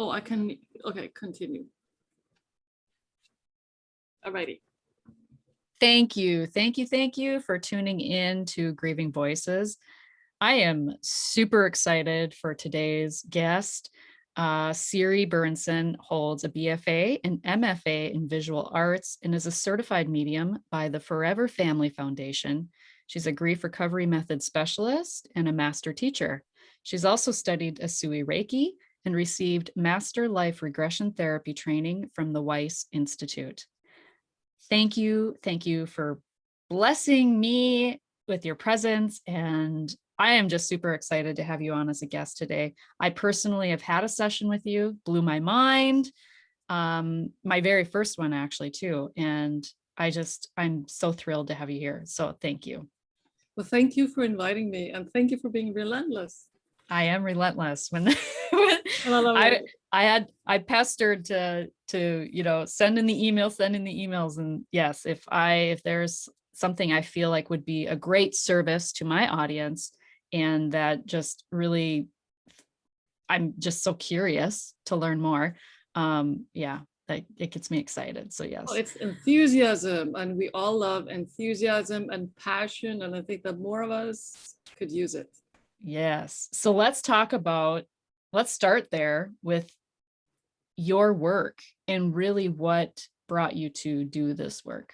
Oh, I can, okay, continue. Alrighty. Thank you. Thank you. Thank you for tuning in to Grieving Voices. I am super excited for today's guest. Sirry Berndsen holds a BFA and MFA in visual arts and is a certified medium by the Forever Family Foundation. She's a grief recovery method specialist and a master teacher. She's also studied Asui Reiki and received master life regression therapy training from the Weiss Institute. Thank you for blessing me with your presence, and I am just super excited to have you on as a guest today. I personally have had a session with you, blew my mind, my very first one actually too, and I'm so thrilled to have you here. So thank you. Well, thank you for inviting me, and thank you for being relentless. I am relentless. When I pestered to send in the emails, and yes, if there's something I feel like would be a great service to my audience, and that just really, I'm just so curious to learn more. It gets me excited. So yes. Well, it's enthusiasm, and we all love enthusiasm and passion, and I think that more of us could use it. Yes. So let's start there with your work and really what brought you to do this work.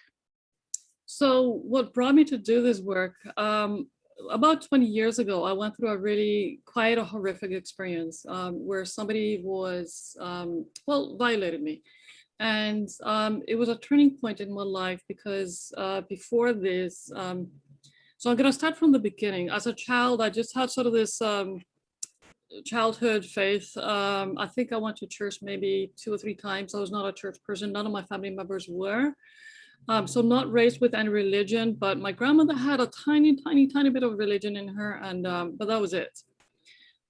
So what brought me to do this work, about 20 years ago, I went through quite a horrific experience where somebody was, violated me. And it was a turning point in my life because before this, so I'm going to start from the beginning. As a child, I just had sort of this childhood faith. I think I went to church maybe 2 or 3 times. I was not a church person. None of my family members were. So not raised with any religion, but my grandmother had a tiny bit of religion in her, and but that was it.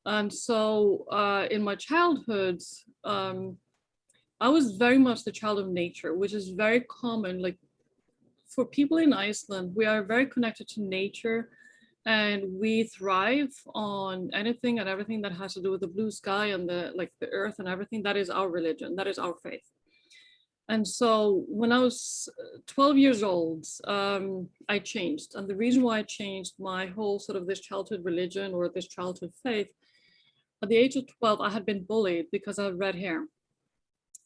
And so in my childhood, I was very much the child of nature, which is very common. Like for people in Iceland, we are very connected to nature, and we thrive on anything and everything that has to do with the blue sky and the earth and everything. That is our religion. That is our faith. And so when I was 12 years old, I changed. And the reason why I changed my whole sort of this childhood religion or this childhood faith, at the age of 12, I had been bullied because I had red hair.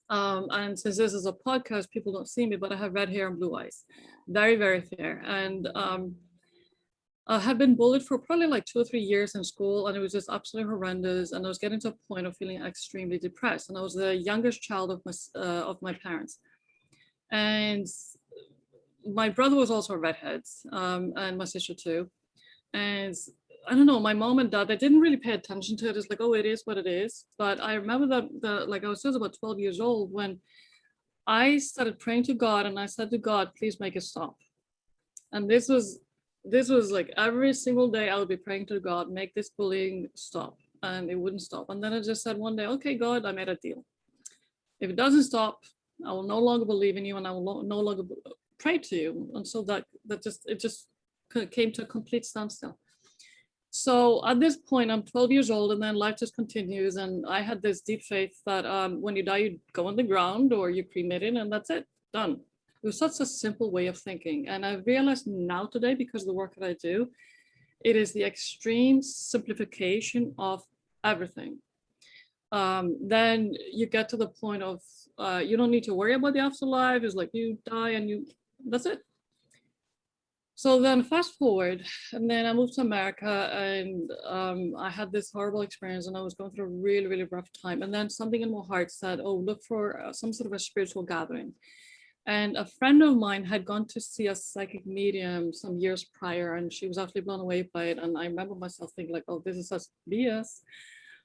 And since this is a podcast, people don't see me, but I have red hair and blue eyes, very, very fair. And I had been bullied for probably like 2 or 3 years in school, and it was just absolutely horrendous. And I was getting to a point of feeling extremely depressed. And I was the youngest child of my parents. And my brother was also a redhead, and my sister too. And I don't know, my mom and dad, they didn't really pay attention to it. It's like, oh, it is what it is. But I remember that I was just about 12 years old when I started praying to God, and I said to God, please make it stop. And this was like every single day I would be praying to God, make this bullying stop, and it wouldn't stop. And then I just said one day, okay, God, I made a deal. If it doesn't stop, I will no longer believe in you, and I will no longer pray to you. And so it just came to a complete standstill. So at this point, I'm 12 years old, and then life just continues. And I had this deep faith that when you die, you go on the ground or you cremate it, and that's it, done. It was such a simple way of thinking. And I realized now today, because of the work that I do, it is the extreme simplification of everything. Then you get to the point of you don't need to worry about the afterlife. It's like you die and that's it. So then fast forward, and then I moved to America, and I had this horrible experience, and I was going through a really, really rough time. And then something in my heart said, oh, look for some sort of a spiritual gathering. And a friend of mine had gone to see a psychic medium some years prior, and she was actually blown away by it. And I remember myself thinking like, oh, this is such BS.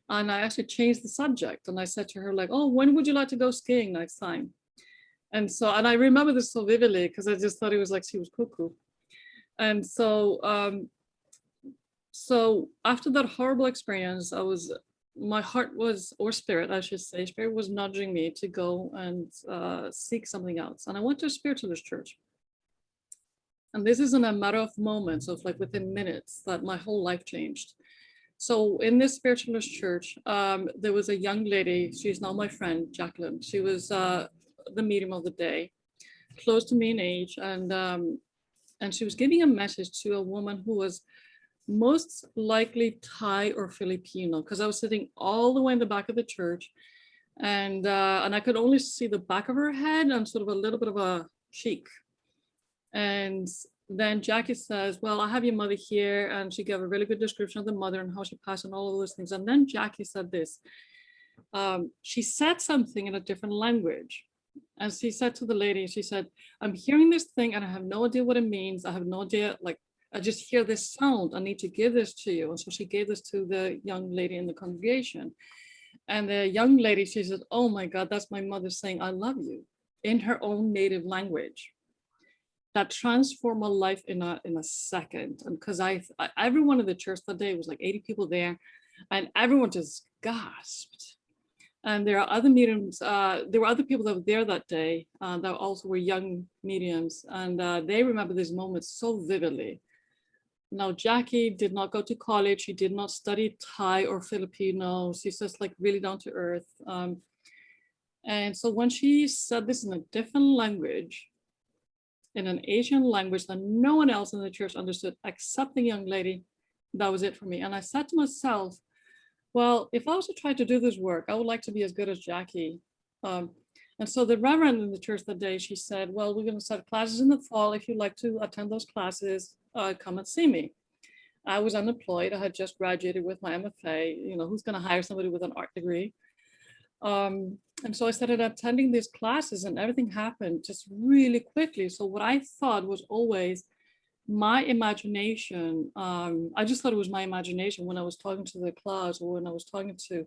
And I actually changed the subject, and I said to her like, oh, when would you like to go skiing next time? And I remember this so vividly because I just thought it was like she was cuckoo. And so after that horrible experience, my heart was, or spirit, I should say, spirit was nudging me to go and seek something else. And I went to a spiritualist church. And this is in a matter of moments, of like within minutes, that my whole life changed. So in this spiritualist church, there was a young lady. She's now my friend, Jacqueline. She was the medium of the day, close to me in age, and she was giving a message to a woman who was most likely Thai or Filipino, because I was sitting all the way in the back of the church, and I could only see the back of her head and sort of a little bit of a cheek. And then Jackie says, well, I have your mother here. And she gave a really good description of the mother and how she passed and all of those things. And then Jackie said this. She said something in a different language. And she said to the lady, she said, I'm hearing this thing and I have no idea what it means. I have no idea, like, I just hear this sound. I need to give this to you. And so she gave this to the young lady in the congregation. And the young lady, she said, oh my God, that's my mother saying, I love you, in her own native language. That transformed my life in a second. And because everyone in the church that day, was like 80 people there, and everyone just gasped. And there are other mediums, there were other people that were there that day that also were young mediums, and they remember these moments so vividly. Now, Jackie did not go to college. She did not study Thai or Filipino. She's just like really down to earth. And so when she said this in a different language, in an Asian language that no one else in the church understood except the young lady, that was it for me. And I said to myself, well, if I was to try to do this work, I would like to be as good as Jackie. And so the reverend in the church that day, she said, well, we're going to start classes in the fall. If you'd like to attend those classes, come and see me. I was unemployed. I had just graduated with my MFA. You know, who's going to hire somebody with an art degree? And so I started attending these classes and everything happened just really quickly. So what I thought was always my imagination, I just thought it was my imagination when I was talking to the class or when I was talking to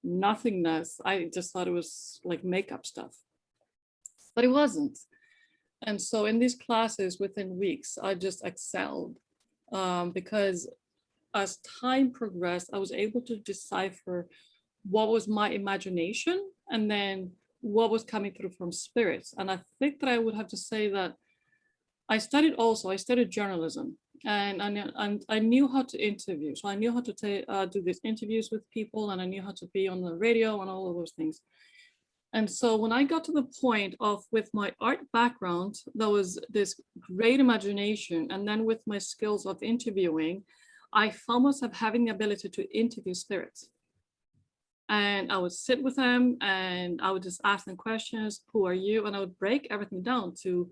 nothingness. I just thought it was like makeup stuff, but it wasn't. And so in these classes within weeks, I just excelled because as time progressed, I was able to decipher what was my imagination and then what was coming through from spirits. And I think that I would have to say that I studied journalism, and I knew how to interview. So I knew how to do these interviews with people, and I knew how to be on the radio and all of those things. And so when I got to the point of, with my art background, there was this great imagination. And then with my skills of interviewing, I found myself having the ability to interview spirits. And I would sit with them and I would just ask them questions. Who are you? And I would break everything down to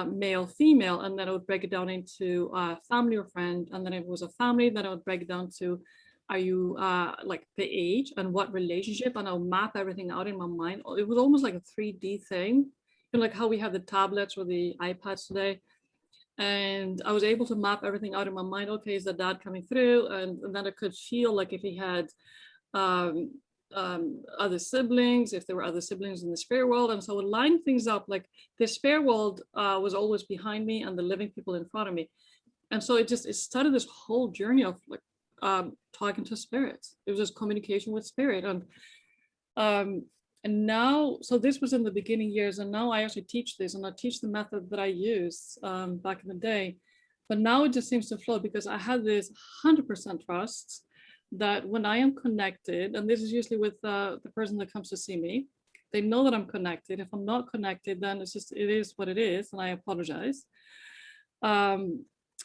male, female, and then I would break it down into family or friend. And then if it was a family, then I would break it down to, are you like the age and what relationship? And I'll map everything out in my mind. It was almost like a 3D thing, you know, like how we have the tablets or the iPads today. And I was able to map everything out in my mind. Okay, is the dad coming through? And then I could feel like if he had other siblings, if there were other siblings in the spirit world. And so I would line things up, like the spirit world was always behind me and the living people in front of me. And so it started this whole journey of like talking to spirits. It was just communication with spirit. And now, so this was in the beginning years, and now I actually teach this, and I teach the method that I used back in the day. But now it just seems to flow because I had this 100% trust that when I am connected, and this is usually with the person that comes to see me, they know that I'm connected. If I'm not connected, then it is what it is, and I apologize.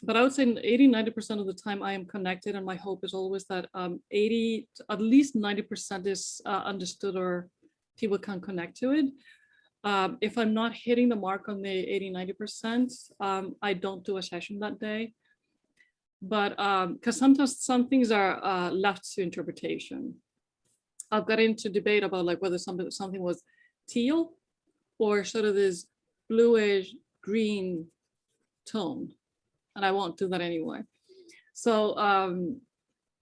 But I would say 80-90% of the time I am connected, and my hope is always that at least 90% is understood or people can connect to it. If I'm not hitting the mark on the 80-90%, I don't do a session that day. But because sometimes some things are left to interpretation. I've got into debate about like whether something was teal or sort of this bluish green tone, and I won't do that anyway. So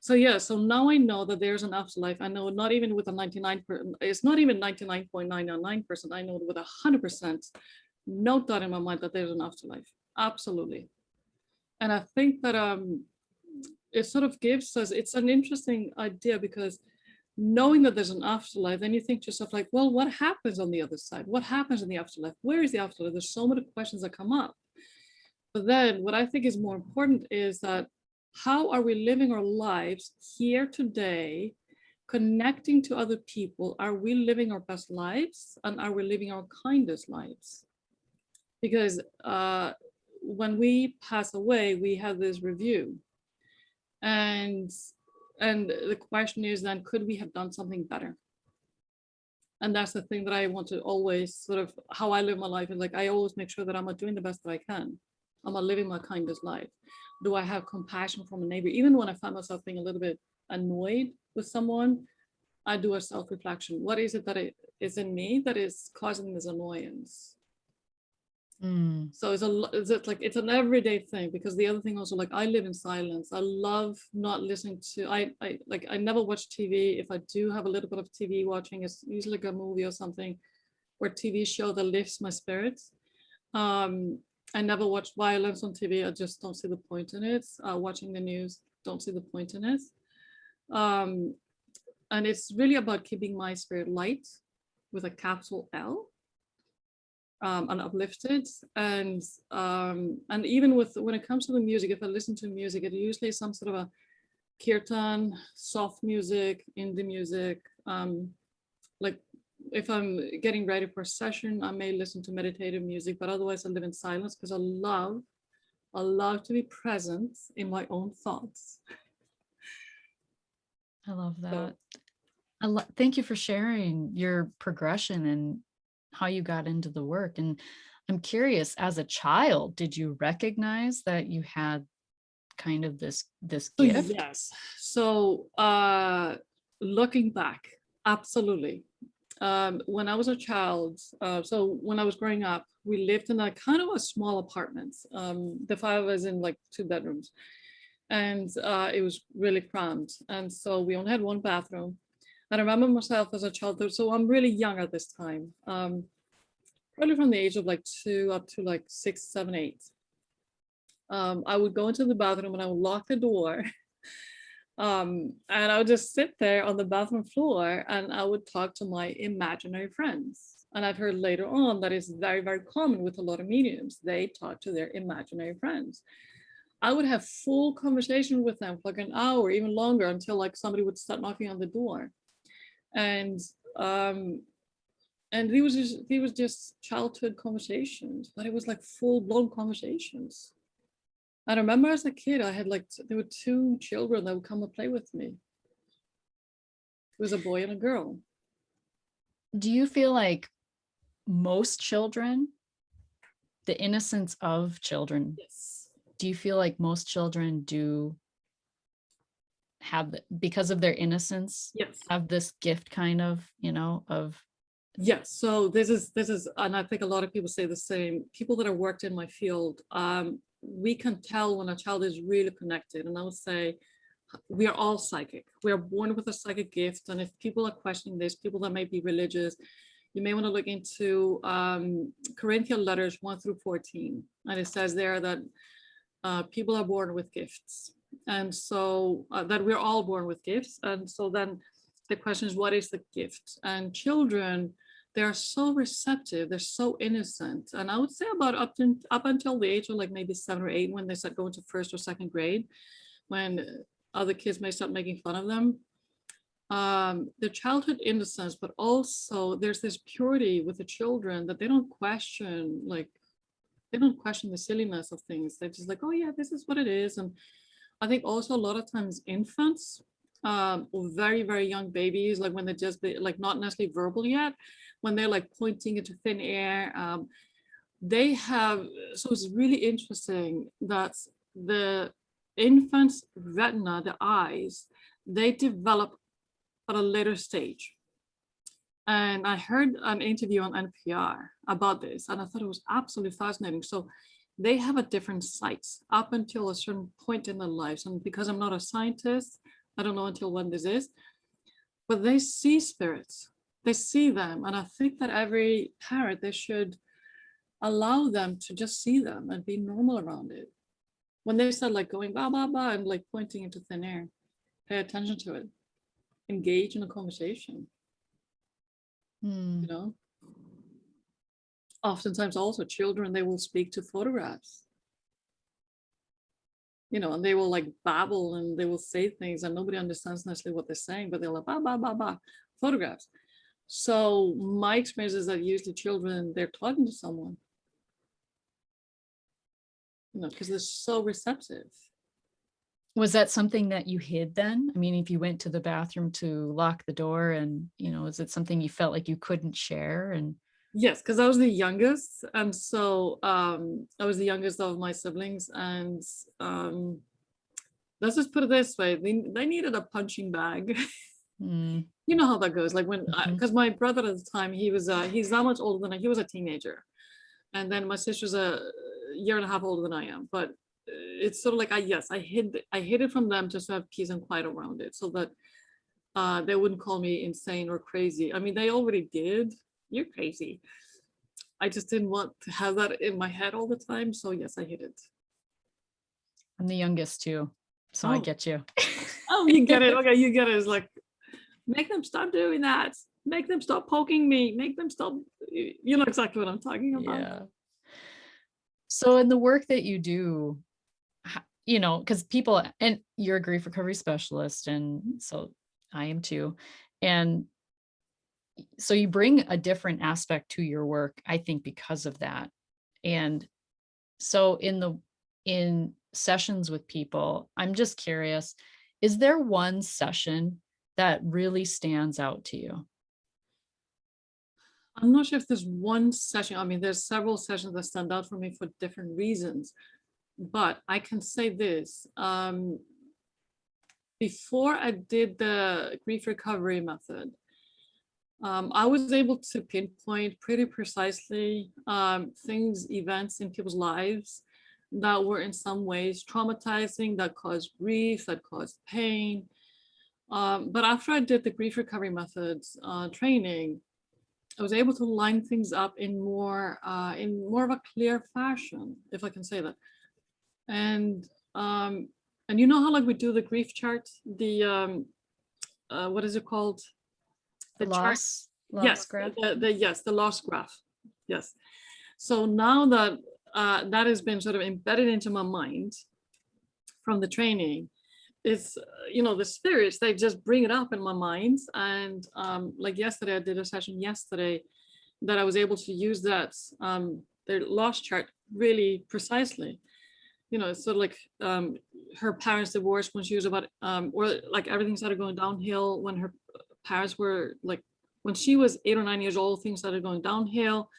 yeah, so now I know that there's an afterlife. I know not even with a 99%, it's not even 99.999%. I know with 100%, no doubt in my mind that there's an afterlife. Absolutely. And I think that it sort of gives us, it's an interesting idea because knowing that there's an afterlife, then you think to yourself like, well, what happens on the other side? What happens in the afterlife? Where is the afterlife? There's so many questions that come up. But then what I think is more important is that how are we living our lives here today, connecting to other people? Are we living our best lives, and are we living our kindest lives? Because when we pass away, we have this review, and the question is then, could we have done something better? And that's the thing that I want to always sort of, how I live my life is like, I always make sure that I'm doing the best that I can. I'm living my kindest life. Do I have compassion from a neighbor? Even when I find myself being a little bit annoyed with someone, I do a self-reflection. What is it that is in me that is causing this annoyance? So it's an everyday thing, because the other thing also, like, I live in silence. I love not listening to, I never watch TV. If I do have a little bit of TV watching, it's usually like a movie or something, or TV show that lifts my spirits. I never watch violence on TV. I just don't see the point in it. Watching the news, don't see the point in it. And it's really about keeping my spirit light with a capital L. And uplifted, and even with, when it comes to the music, if I listen to music, it usually is some sort of a kirtan, soft music, indie music. Like if I'm getting ready for a session, I may listen to meditative music, but otherwise I live in silence, because I love to be present in my own thoughts. I love that. So, thank you for sharing your progression and how you got into the work. And I'm curious, as a child, did you recognize that you had kind of this gift? Yes. So looking back, absolutely. When I was a child, so when I was growing up, we lived in a kind of a small apartment. The five of us in like 2 bedrooms, and it was really cramped. And so we only had 1 bathroom. And I remember myself as a child, so I'm really young at this time, probably from the age of like 2 up to like 6, 7, 8. I would go into the bathroom and I would lock the door. And I would just sit there on the bathroom floor and I would talk to my imaginary friends. And I've heard later on that is very, very common with a lot of mediums. They talk to their imaginary friends. I would have full conversation with them for like an hour, even longer, until like somebody would start knocking on the door. And these was just childhood conversations, but it was like full-blown conversations. I remember as a kid, I had like, there were 2 children that would come and play with me. It was a boy and a girl. Do you feel like most children, the innocence of children, Yes. do you feel like most children do have, because of their innocence, Yes, have this gift kind of, of? yes. So this is, and I think a lot of people say the same. People that have worked in my field, we can tell when a child is really connected. And I would say we are all psychic. We are born with a psychic gift. And if people are questioning this, people that may be religious, you may want to look into Corinthian letters 1-14. And it says there that people are born with gifts. And so that we're all born with gifts. And so then the question is, what is the gift? And children, they're so receptive, they're so innocent. And I would say about up until the age of like maybe 7 or 8, when they start going to 1st or 2nd grade, when other kids may start making fun of them. The childhood innocence, but also there's this purity with the children that they don't question, like they don't question the silliness of things. They're just like, oh yeah, this is what it is. And I think also a lot of times infants, or very, very young babies, like when they're just like not necessarily verbal yet, when they're like pointing into thin air, they have, so it's really interesting that the infant's retina, the eyes, they develop at a later stage. And I heard an interview on NPR about this, and I thought it was absolutely fascinating. So they have a different sight up until a certain point in their lives. And because I'm not a scientist, I don't know until when this is, but they see spirits, they see them. And I think that every parent, they should allow them to just see them and be normal around it. When they start like going ba ba ba and like pointing into thin air, pay attention to it, engage in a conversation. You know, oftentimes also children, they will speak to photographs. and they will like babble and they will say things and nobody understands necessarily what they're saying, but they're like, bah, bah, bah, bah, photographs. So my experience is that usually children, they're talking to someone, because they're so receptive. Was that something that you hid then? I mean, if you went to the bathroom to lock the door and, is it something you felt like you couldn't share? And yes, because I was the youngest. And so I was the youngest of my siblings. And let's just put it this way, they needed a punching bag. You know how that goes. Like when, because my brother at the time, he's not much older than he was a teenager. And then my sister's a year and a half older than I am. But it's sort of like, I hid it from them just to have peace and quiet around it so that they wouldn't call me insane or crazy. I mean, they already did. You're crazy. I just didn't want to have that in my head all the time. So yes, I hid it. I'm the youngest too, so I get you. Oh, you get it. Okay, you get it. It's like, make them stop doing that. Make them stop poking me. Make them stop. You know exactly what I'm talking about. Yeah. So in the work that you do, because people, and you're a grief recovery specialist, and so I am too. And so you bring a different aspect to your work, I think, because of that. And so in sessions with people, I'm just curious, is there one session that really stands out to you? I'm not sure if there's one session. I mean, there's several sessions that stand out for me for different reasons, but I can say this. Before I did the grief recovery method, I was able to pinpoint pretty precisely events in people's lives that were in some ways traumatizing, that caused grief, that caused pain. But after I did the grief recovery methods training, I was able to line things up in more of a clear fashion, if I can say that. And you know how like we do the grief chart, the what is it called? The loss graph. The loss graph. Yes. So now that that has been sort of embedded into my mind from the training, it's the spirits, they just bring it up in my mind. And like yesterday, I did a session yesterday that I was able to use that their loss chart really precisely. It's sort of like her parents divorced when she was about or like everything started going downhill when her parents were like, when she was 8 or 9 years old, things started going downhill.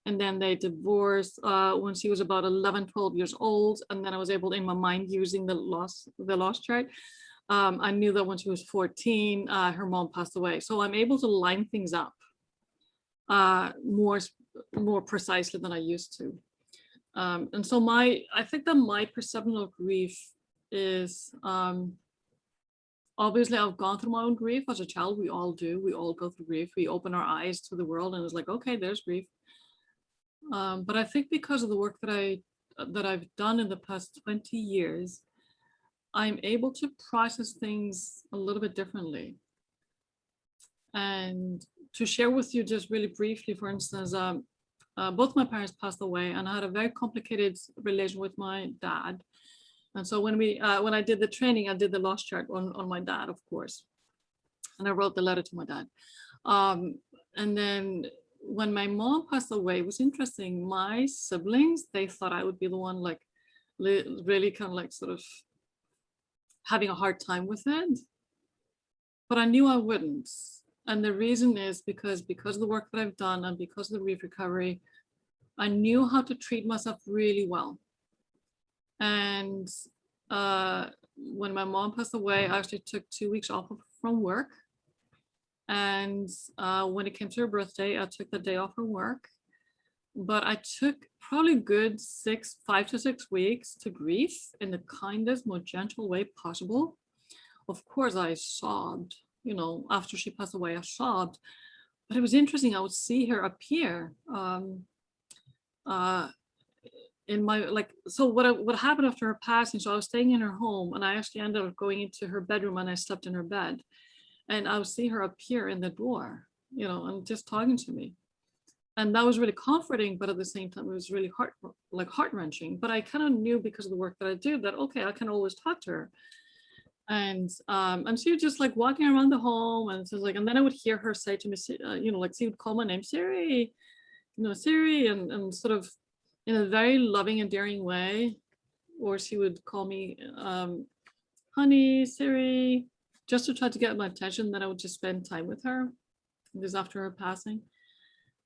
And then they divorced when she was about 11, 12 years old. And then I was able, in my mind, using the loss chart, I knew that when she was 14, her mom passed away. So I'm able to line things up more precisely than I used to. And so I think that my perception of grief is, obviously I've gone through my own grief as a child. We all do. We all go through grief. We open our eyes to the world and it's like, okay, there's grief. But I think because of the work that I've done in the past 20 years, I'm able to process things a little bit differently. And to share with you just really briefly, for instance, both my parents passed away and I had a very complicated relation with my dad. And so when I did the training, I did the loss chart on my dad, of course. And I wrote the letter to my dad. And then when my mom passed away, it was interesting. My siblings, they thought I would be the one like really kind of like sort of having a hard time with it. But I knew I wouldn't. And the reason is because of the work that I've done and because of the grief recovery, I knew how to treat myself really well. And when my mom passed away, I actually took 2 weeks off from work. And when it came to her birthday, I took the day off from work. But I took probably good 5 to 6 weeks to grieve in the kindest, most gentle way possible. Of course, I sobbed, after she passed away, I sobbed. But it was interesting. I would see her appear in my, like, so what happened after her passing, so I was staying in her home and I actually ended up going into her bedroom and I slept in her bed and I would see her appear in the door, and just talking to me. And that was really comforting, but at the same time, it was really heart-wrenching. But I kind of knew because of the work that I do that, okay, I can always talk to her. And she was just like walking around the home, and so like, and then I would hear her say to me, like she would call my name, Sirry, Sirry, and sort of in a very loving, endearing way. Or she would call me honey, Sirry, just to try to get my attention. Then I would just spend time with her. This after her passing.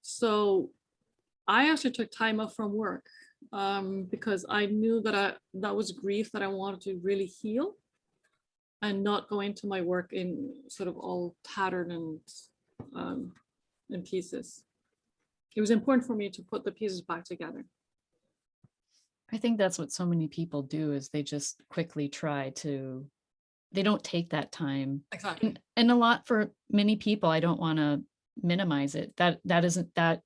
So I actually took time off from work because I knew that that was grief that I wanted to really heal, and not go into my work in sort of all tattered and in pieces. It was important for me to put the pieces back together. I think that's what so many people do, is they just quickly they don't take that time. Exactly. And a lot, for many people, I don't want to minimize it, that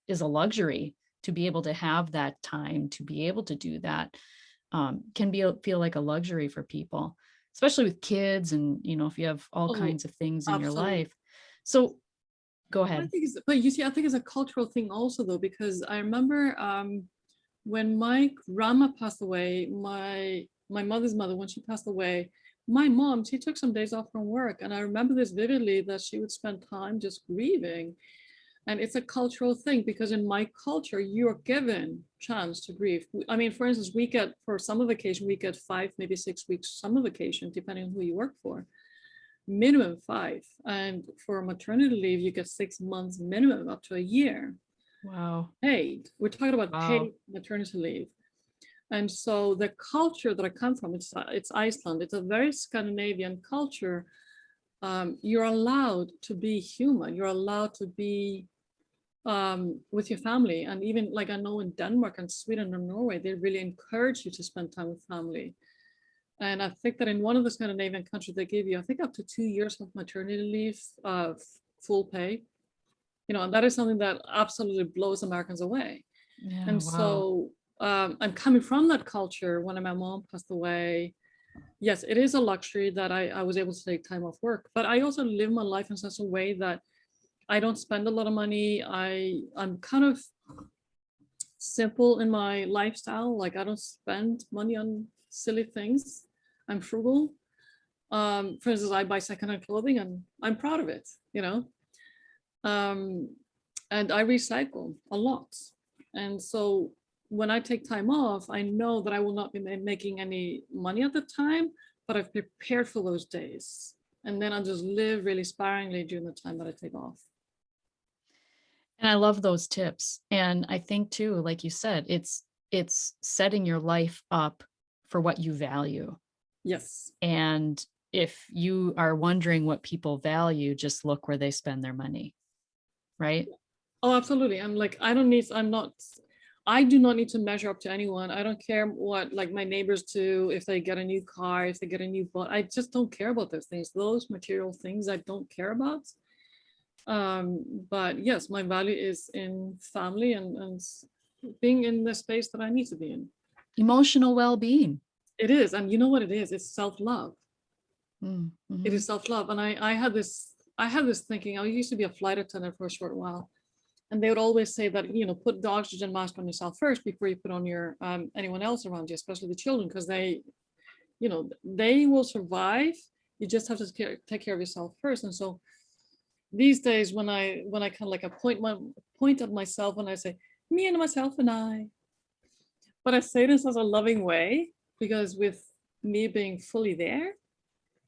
is a luxury to be able to have that time, to be able to do that. Can feel like a luxury for people, especially with kids, and if you have all kinds of things in your life. So go ahead. But you see, I think it's a cultural thing also, though, because I remember when my grandma passed away, my mother's mother, when she passed away, my mom, she took some days off from work. And I remember this vividly, that she would spend time just grieving. And it's a cultural thing, because in my culture, you're given chance to grieve. I mean, for instance, for summer vacation, we get 5, maybe 6 weeks summer vacation, depending on who you work for, minimum 5. And for maternity leave, you get 6 months minimum, up to a year. Wow. Paid. We're talking about paid maternity leave. And so the culture that I come from, it's Iceland. It's a very Scandinavian culture. You're allowed to be human. You're allowed to be with your family. And even like I know in Denmark and Sweden and Norway, they really encourage you to spend time with family. And I think that in one of the Scandinavian countries, they give you, I think, up to 2 years of maternity leave, full pay. And that is something that absolutely blows Americans away. Yeah, and wow. So I'm coming from that culture. When my mom passed away, yes, it is a luxury that I was able to take time off work, but I also live my life in such a way that I don't spend a lot of money. I'm kind of simple in my lifestyle. Like, I don't spend money on silly things. I'm frugal. For instance, I buy secondhand clothing, and I'm proud of it, and I recycle a lot. And so when I take time off, I know that I will not be making any money at the time, but I've prepared for those days. And then I'll just live really sparingly during the time that I take off. And I love those tips. And I think too, like you said, it's setting your life up for what you value. Yes. And if you are wondering what people value, just look where they spend their money. Right? Oh, absolutely. I do not need to measure up to anyone. I don't care what like my neighbors do, if they get a new car, if they get a new boat. I just don't care about those things. Those material things I don't care about. But yes, my value is in family and being in the space that I need to be in. Emotional well-being. It is. And you know what it is? It's self-love. Mm-hmm. It is self-love. And I had this thinking. I used to be a flight attendant for a short while. And they would always say that, put the oxygen mask on yourself first before you put on your anyone else around you, especially the children, because they will survive. You just have to take care of yourself first. And so these days, when I kind of like point at myself, and I say, me and myself and I, but I say this as a loving way, because with me being fully there,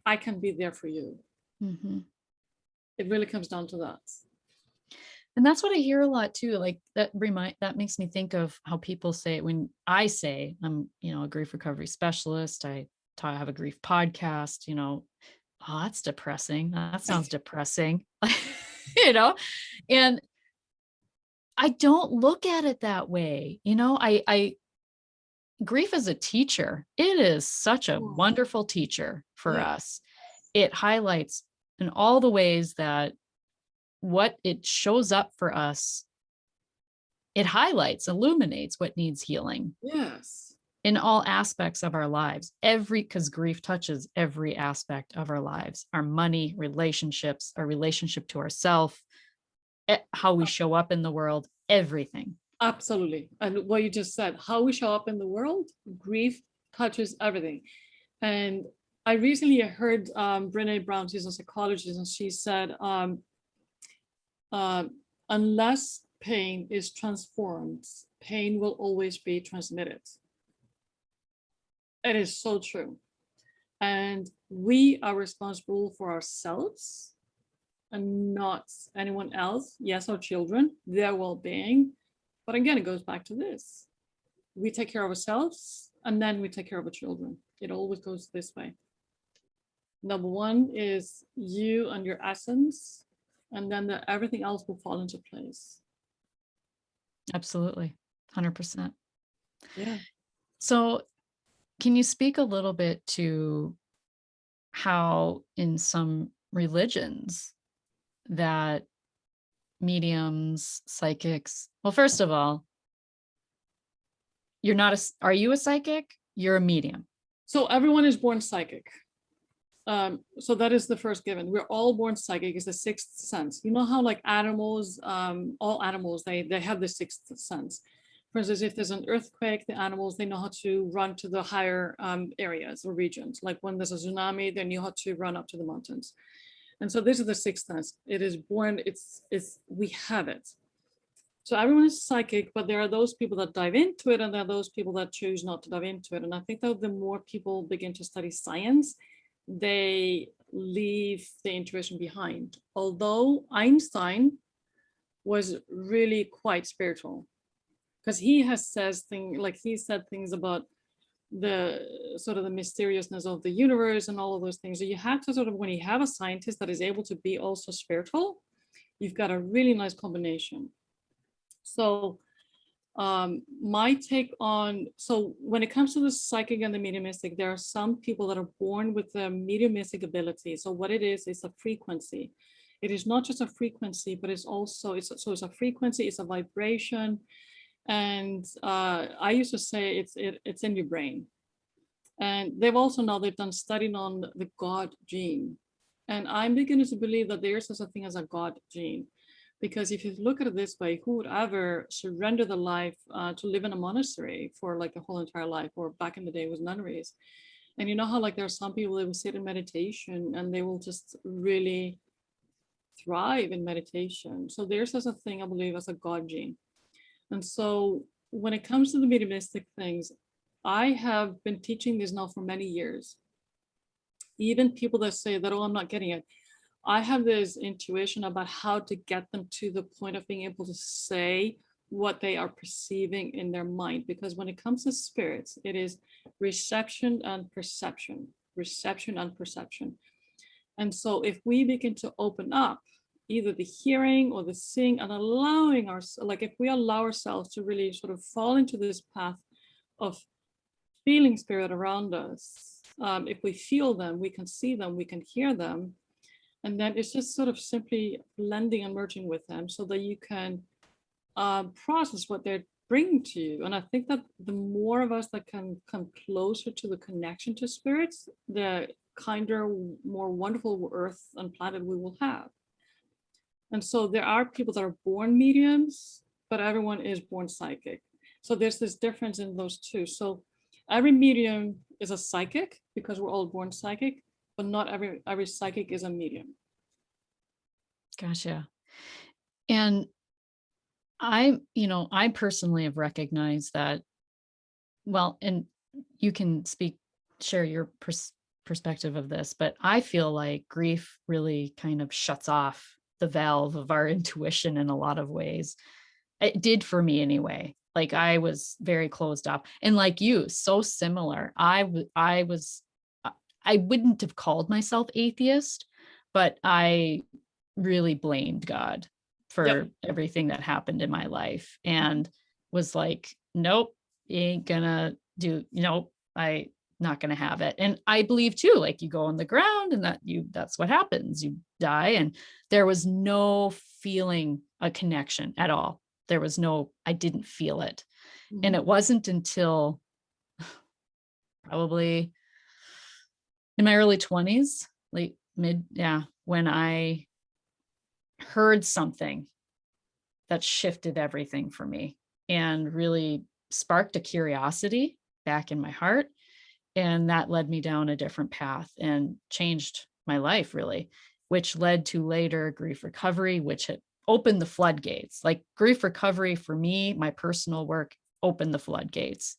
I can be there for you. Mm-hmm. It really comes down to that. And that's what I hear a lot too. Like that makes me think of how people say, when I say I'm, a grief recovery specialist, I have a grief podcast, oh, that's depressing. That sounds depressing, and I don't look at it that way. Grief is a teacher. It is such a wonderful teacher for us. It highlights in all the ways that what it shows up for us, it highlights, illuminates what needs healing. Yes. In all aspects of our lives, because grief touches every aspect of our lives, our money, relationships, our relationship to ourselves, how we show up in the world, everything. Absolutely. And what you just said, how we show up in the world, grief touches everything. And I recently heard Brene Brown, she's a psychologist, and she said, unless pain is transformed, pain will always be transmitted. It is so true. And we are responsible for ourselves and not anyone else. Yes, our children, their well-being. But again, it goes back to this. We take care of ourselves and then we take care of our children. It always goes this way. Number one is you and your essence, and then everything else will fall into place. Absolutely. 100%. Yeah. So can you speak a little bit to how in some religions that mediums, psychics, well, first of all, you're not are you a psychic? You're a medium. So everyone is born psychic. So that is the first given. We're all born psychic. It's the sixth sense. You know how like animals, all animals, they have the sixth sense. For instance, if there's an earthquake, the animals, they know how to run to the higher areas or regions. Like when there's a tsunami, they know how to run up to the mountains. And so this is the sixth sense. It is born, we have it. So everyone is psychic, but there are those people that dive into it and there are those people that choose not to dive into it. And I think that the more people begin to study science, they leave the intuition behind. Although Einstein was really quite spiritual, because he said things about the sort of the mysteriousness of the universe and all of those things. So you have to sort of, when you have a scientist that is able to be also spiritual, you've got a really nice combination. So my take on, so when it comes to the psychic and the mediumistic, there are some people that are born with the mediumistic ability. So what it is a frequency. It is not just a frequency, but it's also, it's a frequency, it's a vibration. And I used to say it's in your brain. And they've also now, they've done studying on the God gene. And I'm beginning to believe that there is such a thing as a God gene. Because if you look at it this way, who would ever surrender the life to live in a monastery for like the whole entire life, or back in the day was nunneries. And you know how like there are some people that will sit in meditation and they will just really thrive in meditation. So there's such a thing, I believe, as a God gene. And so when it comes to the mediumistic things, I have been teaching this now for many years. Even people that say that, oh, I'm not getting it. I have this intuition about how to get them to the point of being able to say what they are perceiving in their mind. Because when it comes to spirits, it is reception and perception, reception and perception. And so if we begin to open up either the hearing or the seeing and allowing like if we allow ourselves to really sort of fall into this path of feeling spirit around us, if we feel them, we can see them, we can hear them. And then it's just sort of simply blending and merging with them so that you can process what they're bringing to you. And I think that the more of us that can come closer to the connection to spirits, the kinder, more wonderful earth and planet we will have. And so there are people that are born mediums, but everyone is born psychic. So there's this difference in those two. So every medium is a psychic because we're all born psychic, but not every psychic is a medium. Gotcha. And I personally have recognized that, well, and you can share your perspective of this, but I feel like grief really kind of shuts off the valve of our intuition in a lot of ways. It did for me anyway. Like I was very closed off, and like you, so similar. I wouldn't have called myself atheist, but I really blamed God for everything that happened in my life and was like, nope, you ain't gonna do, I not gonna have it. And I believe too, like you go on the ground and that's what happens. You die. And there was no feeling a connection at all. There was I didn't feel it. Mm-hmm. And it wasn't until probably in my early 20s, when I heard something that shifted everything for me and really sparked a curiosity back in my heart. And that led me down a different path and changed my life, really, which led to later grief recovery, which had opened the floodgates. Like grief recovery for me, my personal work opened the floodgates.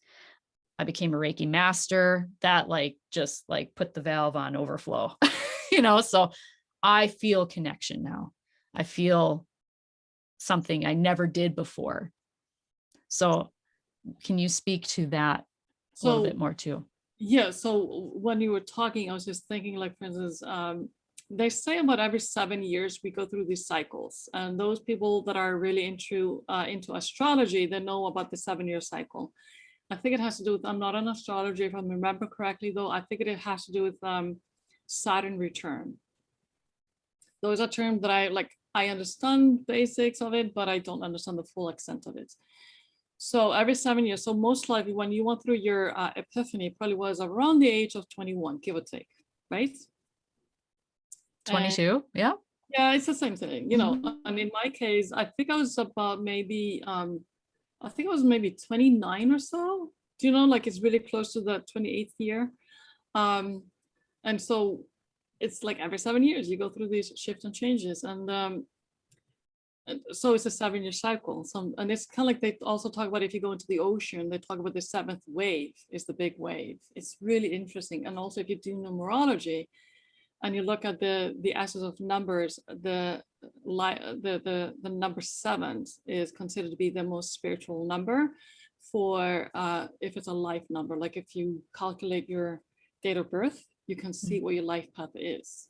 I became a Reiki master. That just put the valve on overflow, so I feel connection now. I feel something I never did before. So can you speak to that a little bit more too? Yeah, so when you were talking, I was just thinking, like, for instance, they say about every 7 years we go through these cycles, and those people that are really into astrology, they know about the 7-year cycle. I think it has to do with, I'm not an astrologer, if I remember correctly, though. I think it has to do with Saturn return. Those are terms that I understand basics of it, but I don't understand the full extent of it. So every 7 years, so most likely when you went through your epiphany, probably was around the age of 21, give or take, right? 22, and, yeah. Yeah, it's the same thing, And in my case, I think I was about maybe, I think it was maybe 29 or so. Do it's really close to the 28th year. And so it's like every 7 years you go through these shifts and changes. And so it's a 7-year cycle. And it's kind of like they also talk about, if you go into the ocean, they talk about the 7th wave is the big wave. It's really interesting. And also if you do numerology and you look at the essence of numbers, the number 7 is considered to be the most spiritual number for if it's a life number. Like if you calculate your date of birth, you can see what your life path is.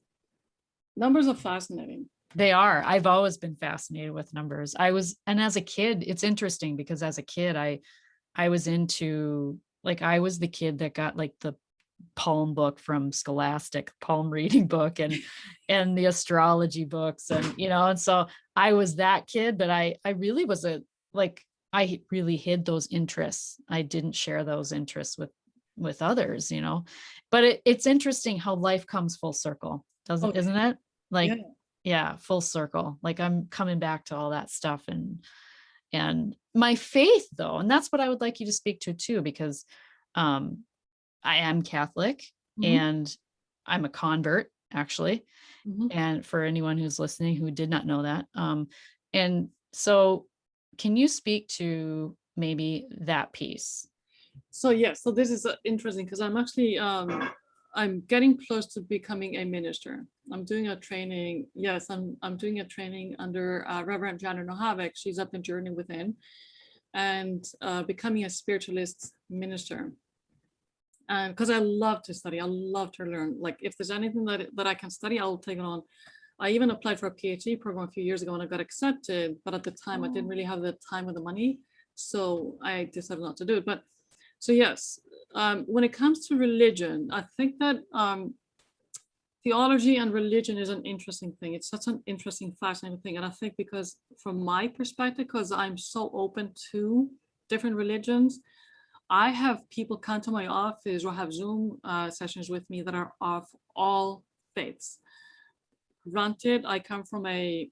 Numbers are fascinating. They are. I've always been fascinated with numbers. And as a kid, it's interesting because as a kid, I was into, I was the kid that got the palm book from Scholastic, palm reading book, and the astrology books, and so I was that kid, but I really was I really hid those interests. I didn't share those interests with others, but it's interesting how life comes full circle, isn't it? Yeah, full circle. I'm coming back to all that stuff and my faith, though, and that's what I would like you to speak to too, because I am Catholic, and I'm a convert, actually. And for anyone who's listening who did not know that, and so can you speak to maybe that piece? So so this is interesting because I'm actually I'm getting close to becoming a minister. I'm doing a training. Yes, I'm doing a training under Reverend Janet Nohavec. She's up in Journey Within, and becoming a spiritualist minister. And because I love to study, I love to learn. If there's anything that I can study, I'll take it on. I even applied for a PhD program a few years ago and I got accepted, but at the time I didn't really have the time or the money, so I decided not to do it. But so yes, when it comes to religion, I think that theology and religion is an interesting thing. It's such an interesting, fascinating thing. And I think because from my perspective, because I'm so open to different religions, I have people come to my office or have Zoom sessions with me that are of all faiths. Granted, I come from a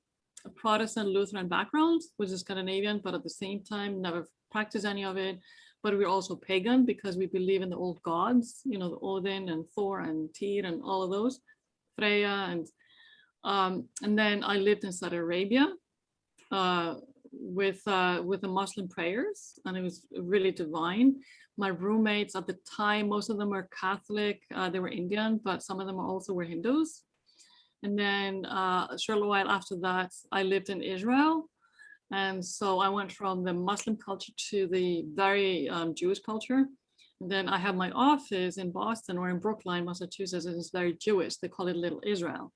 Protestant Lutheran background, which is Scandinavian, but at the same time, never practiced any of it. But we're also pagan because we believe in the old gods, the Odin and Thor and Tyr and all of those, Freya, and then I lived in Saudi Arabia with the Muslim prayers, and it was really divine. My roommates at the time, most of them were Catholic, they were Indian, but some of them also were Hindus. And then a short while after that, I lived in Israel. And so I went from the Muslim culture to the very Jewish culture. And then I have my office in Boston or in Brookline, Massachusetts, and it's very Jewish. They call it Little Israel.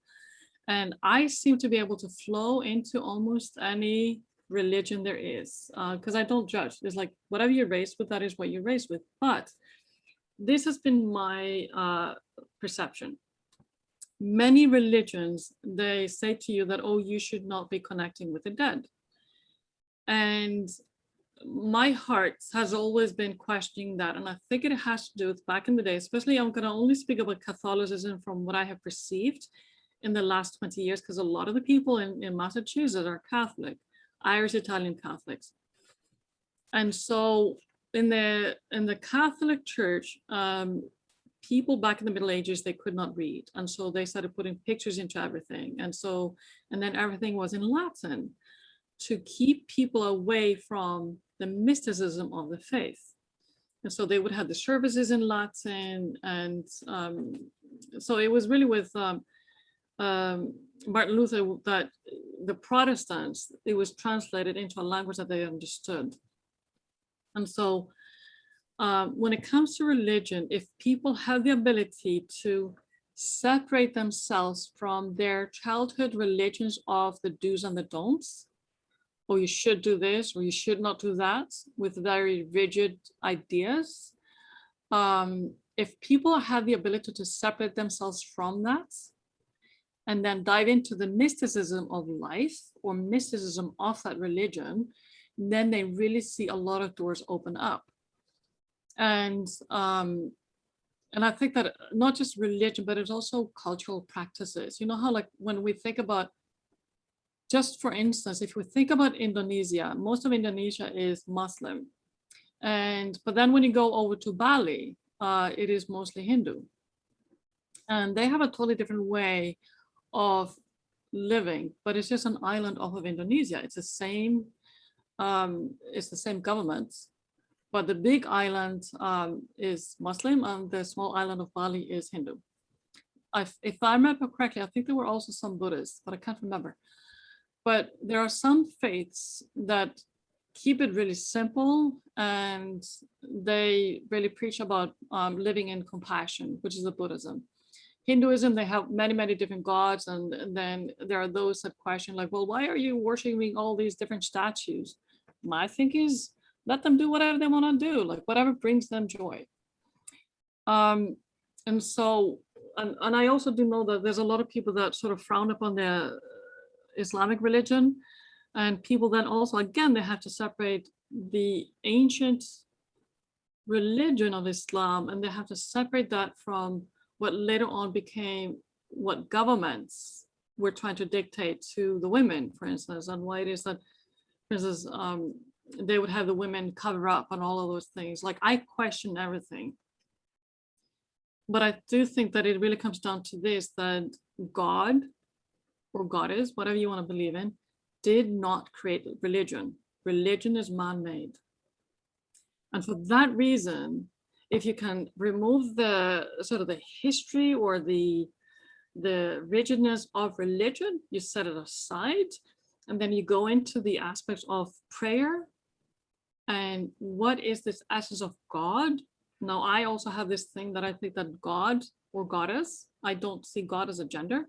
And I seem to be able to flow into almost any religion there is, because I don't judge. It's like whatever you're raised with, that is what you're raised with. But this has been my perception. Many religions, they say to you that, oh, you should not be connecting with the dead. And my heart has always been questioning that. And I think it has to do with back in the day, especially I'm going to only speak about Catholicism from what I have perceived in the last 20 years, because a lot of the people in Massachusetts are Catholic. Irish Italian Catholics. And so in the Catholic Church, people back in the Middle Ages, they could not read. And so they started putting pictures into everything. And then everything was in Latin to keep people away from the mysticism of the faith. And so they would have the services in Latin. And so it was really with Martin Luther that the Protestants, it was translated into a language that they understood. And so when it comes to religion, if people have the ability to separate themselves from their childhood religions of the do's and the don'ts, or you should do this, or you should not do that, with very rigid ideas, if people have the ability to separate themselves from that, and then dive into the mysticism of life or mysticism of that religion, then they really see a lot of doors open up. And I think that not just religion, but it's also cultural practices. You know how, like, when we think about, just for instance, if we think about Indonesia, most of Indonesia is Muslim. But then when you go over to Bali, it is mostly Hindu. And they have a totally different way of living, but it's just an island off of Indonesia. It's the same government, but the big island is Muslim and the small island of Bali is Hindu. If I remember correctly, I think there were also some Buddhists, but I can't remember. But there are some faiths that keep it really simple, and they really preach about living in compassion, which is the Buddhism. Hinduism, they have many, many different gods. And then there are those that question, like, well, why are you worshiping all these different statues? My thinking is, let them do whatever they want to do, like whatever brings them joy. And I also do know that there's a lot of people that sort of frown upon the Islamic religion, and people then also, again, they have to separate the ancient religion of Islam, and they have to separate that from what later on became what governments were trying to dictate to the women, for instance, and why it is that, for instance, they would have the women cover up and all of those things. Like, I question everything. But I do think that it really comes down to this, that God or goddess, whatever you want to believe in, did not create religion. Religion is man-made. And for that reason, if you can remove the sort of the history or the rigidness of religion, you set it aside, and then you go into the aspects of prayer and what is this essence of God. Now, I also have this thing that I think that God or goddess, I don't see God as a gender.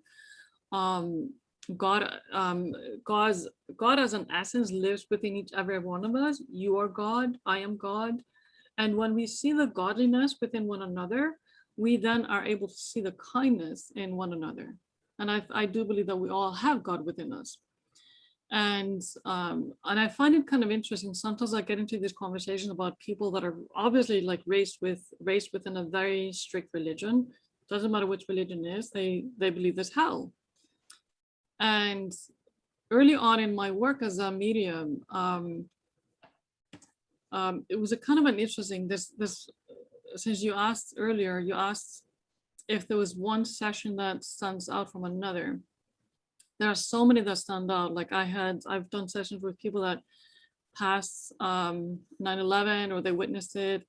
God as an essence lives within each every one of us. You are God, I am God. And when we see the godliness within one another, we then are able to see the kindness in one another. And I do believe that we all have God within us. And I find it kind of interesting. Sometimes I get into these conversations about people that are obviously like raised within a very strict religion. Doesn't matter which religion it is, they believe there's hell. And early on in my work as a medium, it was a kind of an interesting, since you asked earlier, you asked if there was one session that stands out from another. There are so many that stand out. Like I've done sessions with people that passed 9/11 or they witnessed it.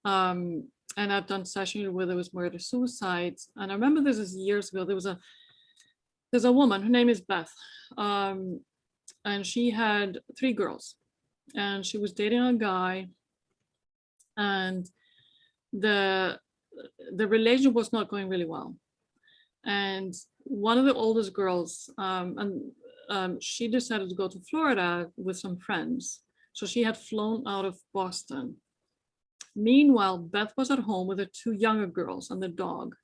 And I've done sessions where there was murder suicide. And I remember this is years ago, there's a woman, her name is Beth. And she had 3 girls. And she was dating a guy, and the relationship was not going really well. And one of the oldest girls, she decided to go to Florida with some friends. So she had flown out of Boston. Meanwhile, Beth was at home with the 2 younger girls and the dog.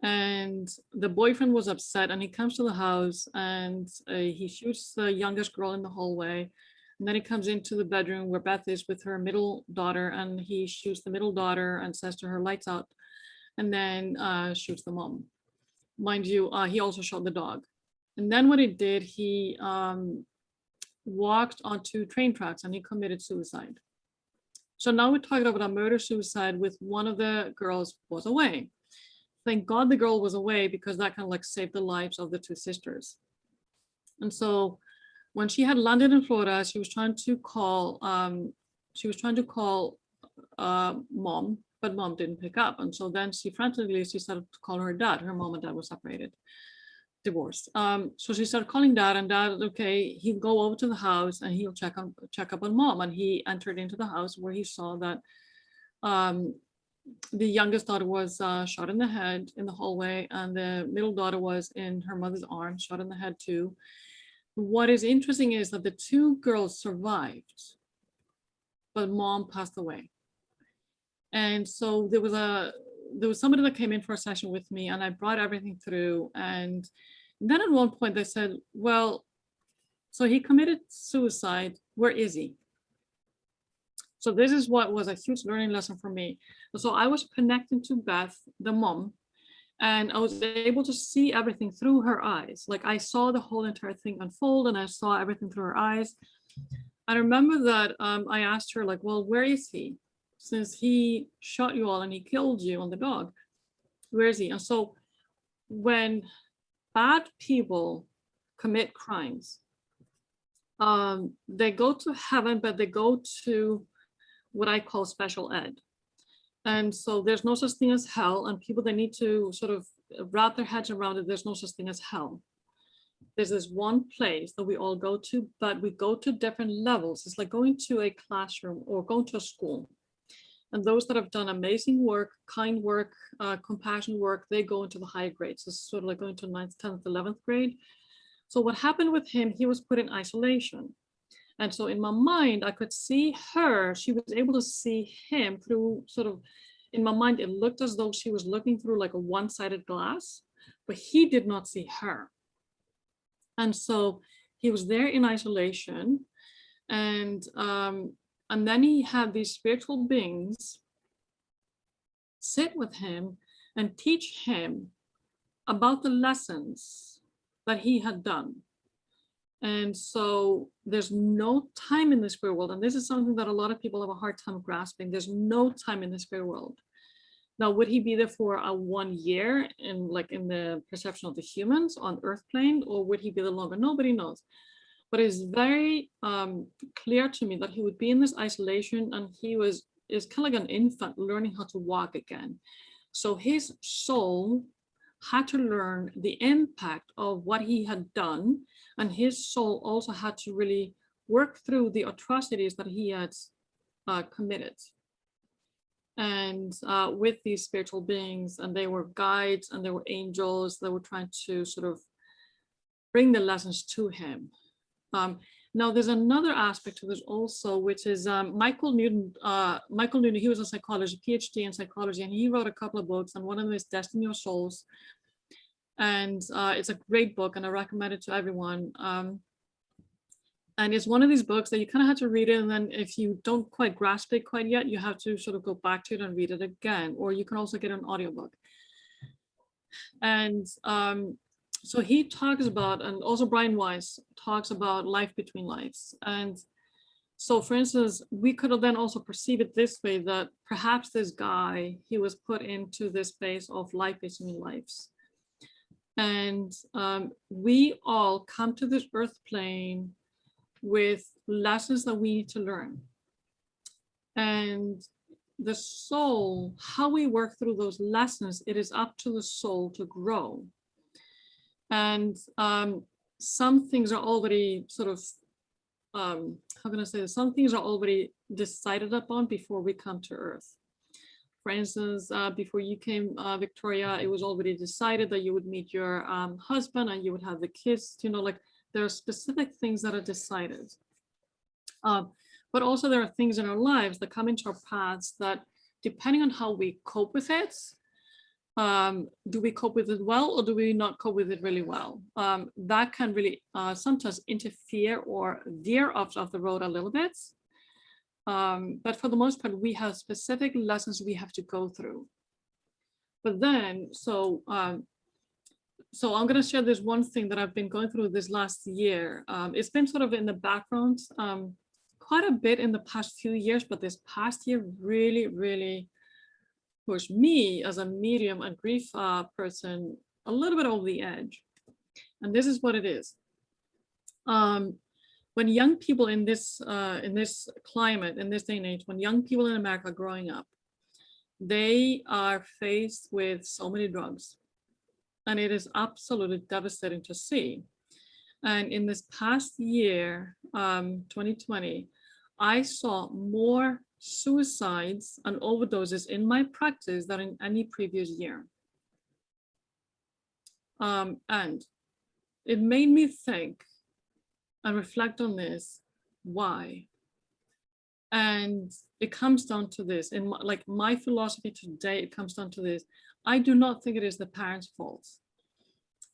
And the boyfriend was upset, and he comes to the house and he shoots the youngest girl in the hallway. And then he comes into the bedroom where Beth is with her middle daughter, and he shoots the middle daughter and says to her, lights out, and then shoots the mom. Mind you, he also shot the dog. And then what he did, he walked onto train tracks and he committed suicide. So now we're talking about a murder suicide with one of the girls was away. Thank God the girl was away, because that kind of like saved the lives of the two sisters. And so when she had landed in Florida, she was trying to call mom, but mom didn't pick up. And so then she frantically started to call her dad. Her mom and dad were separated, divorced. So she started calling dad, and dad, okay, he'll go over to the house and he'll check up on mom. And he entered into the house, where he saw that the youngest daughter was shot in the head in the hallway, and the middle daughter was in her mother's arms, shot in the head too. What is interesting is that the two girls survived, but mom passed away. And so there was somebody that came in for a session with me, and I brought everything through. And then at one point they said, well, so he committed suicide, where is he? So this is what was a huge learning lesson for me. So I was connecting to Beth, the mom, and I was able to see everything through her eyes. Like I saw the whole entire thing unfold, and I saw everything through her eyes. I remember that I asked her, like, well, where is he? Since he shot you all and he killed you and the dog, where is he? And so when bad people commit crimes, they go to heaven, but they go to what I call special ed. And so there's no such thing as hell, and people, they need to sort of wrap their heads around it. There's no such thing as hell. There's this one place that we all go to, but we go to different levels. It's like going to a classroom or going to a school. And those that have done amazing work, kind work, compassion work, they go into the higher grades. It's sort of like going to 9th, 10th, 11th grade. So what happened with him, he was put in isolation. And so in my mind, I could see her. She was able to see him through sort of, in my mind, it looked as though she was looking through like a one-sided glass, but he did not see her. And so he was there in isolation. And then he had these spiritual beings sit with him and teach him about the lessons that he had done. And so there's no time in the spirit world. And this is something that a lot of people have a hard time grasping. There's no time in the spirit world. Now, would he be there for a 1 year in the perception of the humans on earth plane, or would he be there longer? Nobody knows. But it's very clear to me that he would be in this isolation, and is kind of like an infant learning how to walk again. So his soul had to learn the impact of what he had done, and his soul also had to really work through the atrocities that he had committed. And with these spiritual beings, and they were guides and they were angels that were trying to sort of bring the lessons to him. Now, there's another aspect to this also, which is Michael Newton. Michael Newton, he was a psychologist, PhD in psychology, and he wrote a couple of books, and one of them is Destiny of Souls. And it's a great book, and I recommend it to everyone. And it's one of these books that you kind of have to read it, and then if you don't quite grasp it quite yet, you have to sort of go back to it and read it again, or you can also get an audiobook. And so he talks about, and also Brian Weiss talks about life between lives. And so, for instance, we could have then also perceive it this way, that perhaps this guy, he was put into this space of life between lives. And we all come to this earth plane with lessons that we need to learn. And the soul, how we work through those lessons, it is up to the soul to grow. And some things are already sort of, how can I say this? Some things are already decided upon before we come to earth. For instance, before you came, Victoria, it was already decided that you would meet your husband and you would have the kids, you know, like there are specific things that are decided. But also there are things in our lives that come into our paths that, depending on how we cope with it, do we cope with it well, or do we not cope with it really well? That can really sometimes interfere or veer off the road a little bit. But for the most part, we have specific lessons we have to go through. But then, so So I'm going to share this one thing that I've been going through this last year. It's been sort of in the background quite a bit in the past few years, but this past year really, really pushed me as a medium and grief person a little bit over the edge. And this is what it is. When young people in this climate, in this day and age, when young people in America are growing up, they are faced with so many drugs. And it is absolutely devastating to see. And in this past year, 2020, I saw more suicides and overdoses in my practice than in any previous year. And it made me think and reflect on this, why? And it comes down to this, in my philosophy today, it comes down to this. I do not think it is the parents' fault,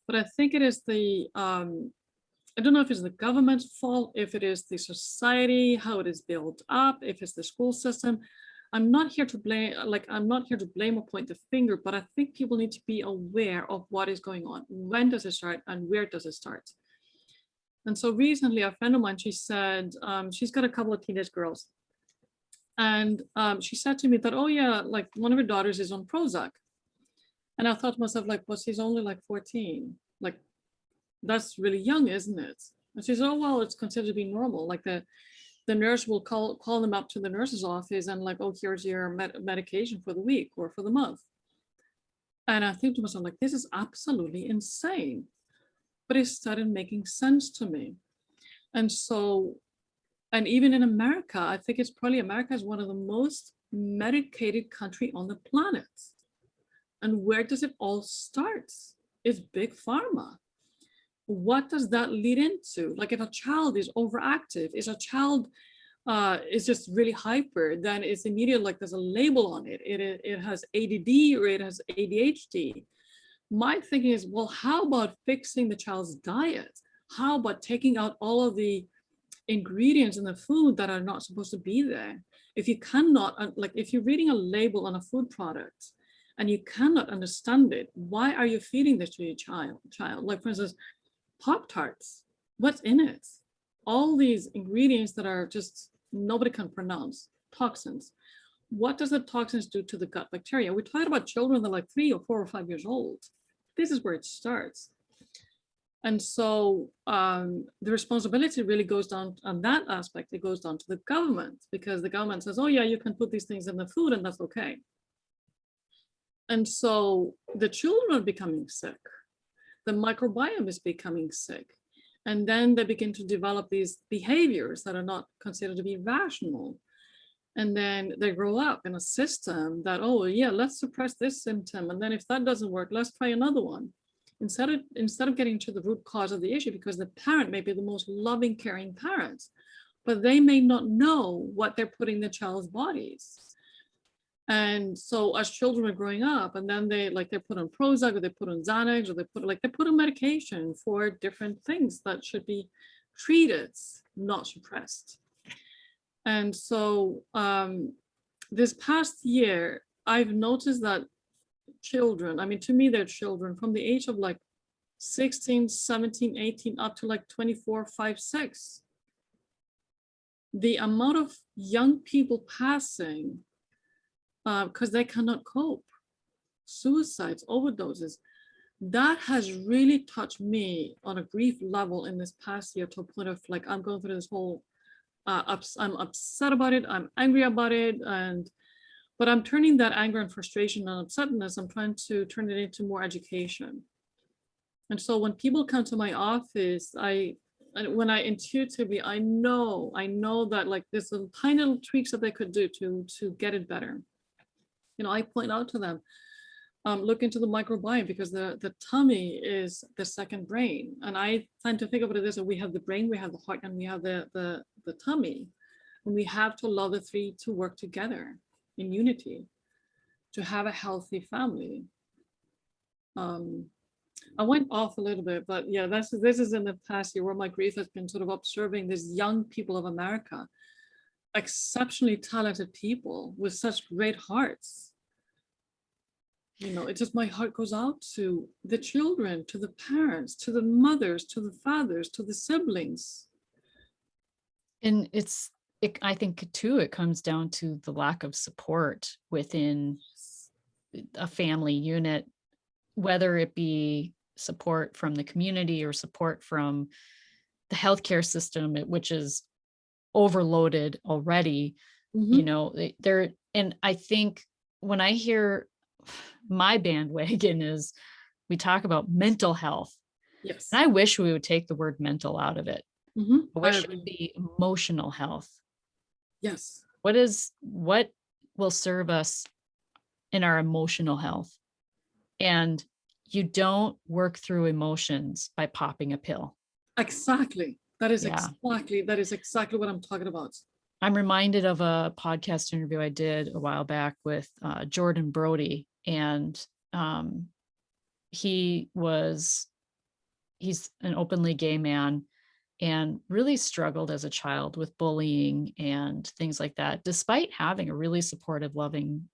but I think it is the, I don't know if it's the government's fault, if it is the society, how it is built up, if it's the school system. I'm not here to blame, I'm not here to blame or point the finger, but I think people need to be aware of what is going on. When does it start and where does it start? And so recently a friend of mine, she said, she's got a couple of teenage girls. And she said to me that, oh yeah, like one of her daughters is on Prozac. And I thought to myself, like, well, she's only like 14. Like, that's really young, isn't it? And she said, oh, well, it's considered to be normal. Like the nurse will call them up to the nurse's office and like, oh, here's your medication for the week or for the month. And I think to myself, like, this is absolutely insane. But it started making sense to me. And so, and even in America, I think it's probably America is one of the most medicated country on the planet. And where does it all start? It's big pharma. What does that lead into? Like if a child is overactive, if a child is just really hyper, then it's immediate, like there's a label on it. It has ADD or it has ADHD. My thinking is, well, how about fixing the child's diet? How about taking out all of the ingredients in the food that are not supposed to be there? If you cannot, like if you're reading a label on a food product and you cannot understand it, why are you feeding this to your child? Like for instance, Pop-Tarts, what's in it? All these ingredients that are just nobody can pronounce, toxins. What does the toxins do to the gut bacteria? We talk about children that are like 3 or 4 or 5 years old. This is where it starts. And so the responsibility really goes down on that aspect. It goes down to the government because the government says, oh yeah, you can put these things in the food and that's okay. And so the children are becoming sick. The microbiome is becoming sick. And then they begin to develop these behaviors that are not considered to be rational. And then they grow up in a system that, oh yeah, let's suppress this symptom. And then if that doesn't work, let's try another one. Instead of getting to the root cause of the issue, because the parent may be the most loving, caring parents, but they may not know what they're putting in the child's bodies. And so as children are growing up, and then they put on Prozac or they put on Xanax or they put on medication for different things that should be treated, not suppressed. And so this past year, I've noticed that children, I mean, to me, they're children from the age of like 16, 17, 18, up to like 24, 5, 6. The amount of young people passing because they cannot cope, suicides, overdoses, that has really touched me on a grief level in this past year to a point of like, I'm going through this whole, I'm upset about it, I'm angry about it, but I'm turning that anger and frustration and upsetness, I'm trying to turn it into more education. And so when people come to my office, when I intuitively, I know that like there's little tiny little tweaks that they could do to get it better. You know, I point out to them, look into the microbiome because the tummy is the second brain. And I tend to think of it this way: we have the brain, we have the heart, and we have the tummy. And we have to allow the three to work together in unity to have a healthy family. I went off a little bit, but yeah, this is in the past year where my grief has been sort of observing these young people of America, exceptionally talented people with such great hearts, You know, it just, my heart goes out to the children, to the parents, to the mothers, to the fathers, to the siblings. And I think too, it comes down to the lack of support within a family unit, whether it be support from the community or support from the healthcare system, which is overloaded already. You Mm-hmm. know, there, and I think when I hear my bandwagon is we talk about mental health, and Yes. I wish we would take the word mental out of it. Mm-hmm. I I wish it would agree. be emotional health. Yes. What will serve us in our emotional health? And you don't work through emotions by popping a pill. Exactly. Yeah. That is exactly what I'm talking about. I'm reminded of a podcast interview I did a while back with Jordan Brody, and um, he was he's an openly gay man and really struggled as a child with bullying and things like that, despite having a really supportive, loving,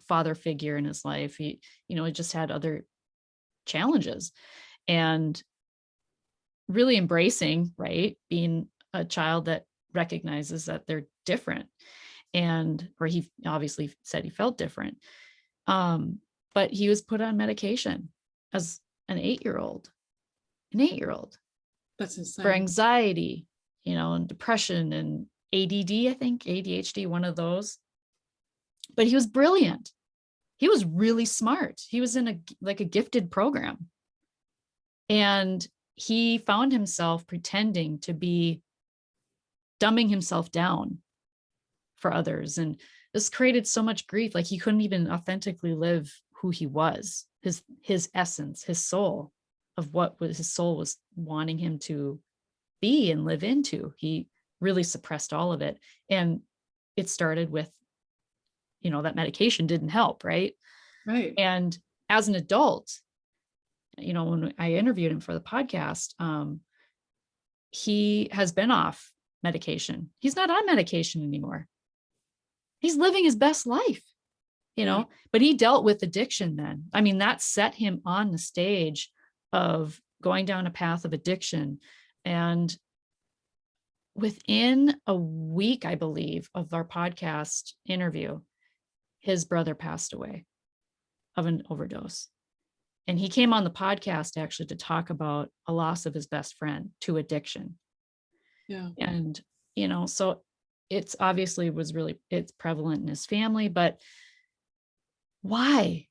father figure in his life. He just had other challenges, and really embracing, right, being a child that recognizes that they're different, and or he obviously said he felt different. But he was put on medication as an 8-year-old That's for insane. anxiety, and depression and ADD, I think ADHD, one of those. But he was brilliant. He was really smart. He was in a gifted program. And he found himself pretending to be dumbing himself down for others. And this created so much grief. Like he couldn't even authentically live who he was, his essence, his soul, of what was his soul was wanting him to be and live into. He really suppressed all of it. And it started with, that medication didn't help, right? Right. And as an adult, when I interviewed him for the podcast, he has been off medication. He's not on medication anymore. He's living his best life, Yeah. but he dealt with addiction then. I mean, that set him on the stage of going down a path of addiction. And within a week, I believe, of our podcast interview, his brother passed away of an overdose. And he came on the podcast actually to talk about a loss of his best friend to addiction. Yeah. And, so it's obviously it's prevalent in his family, but why?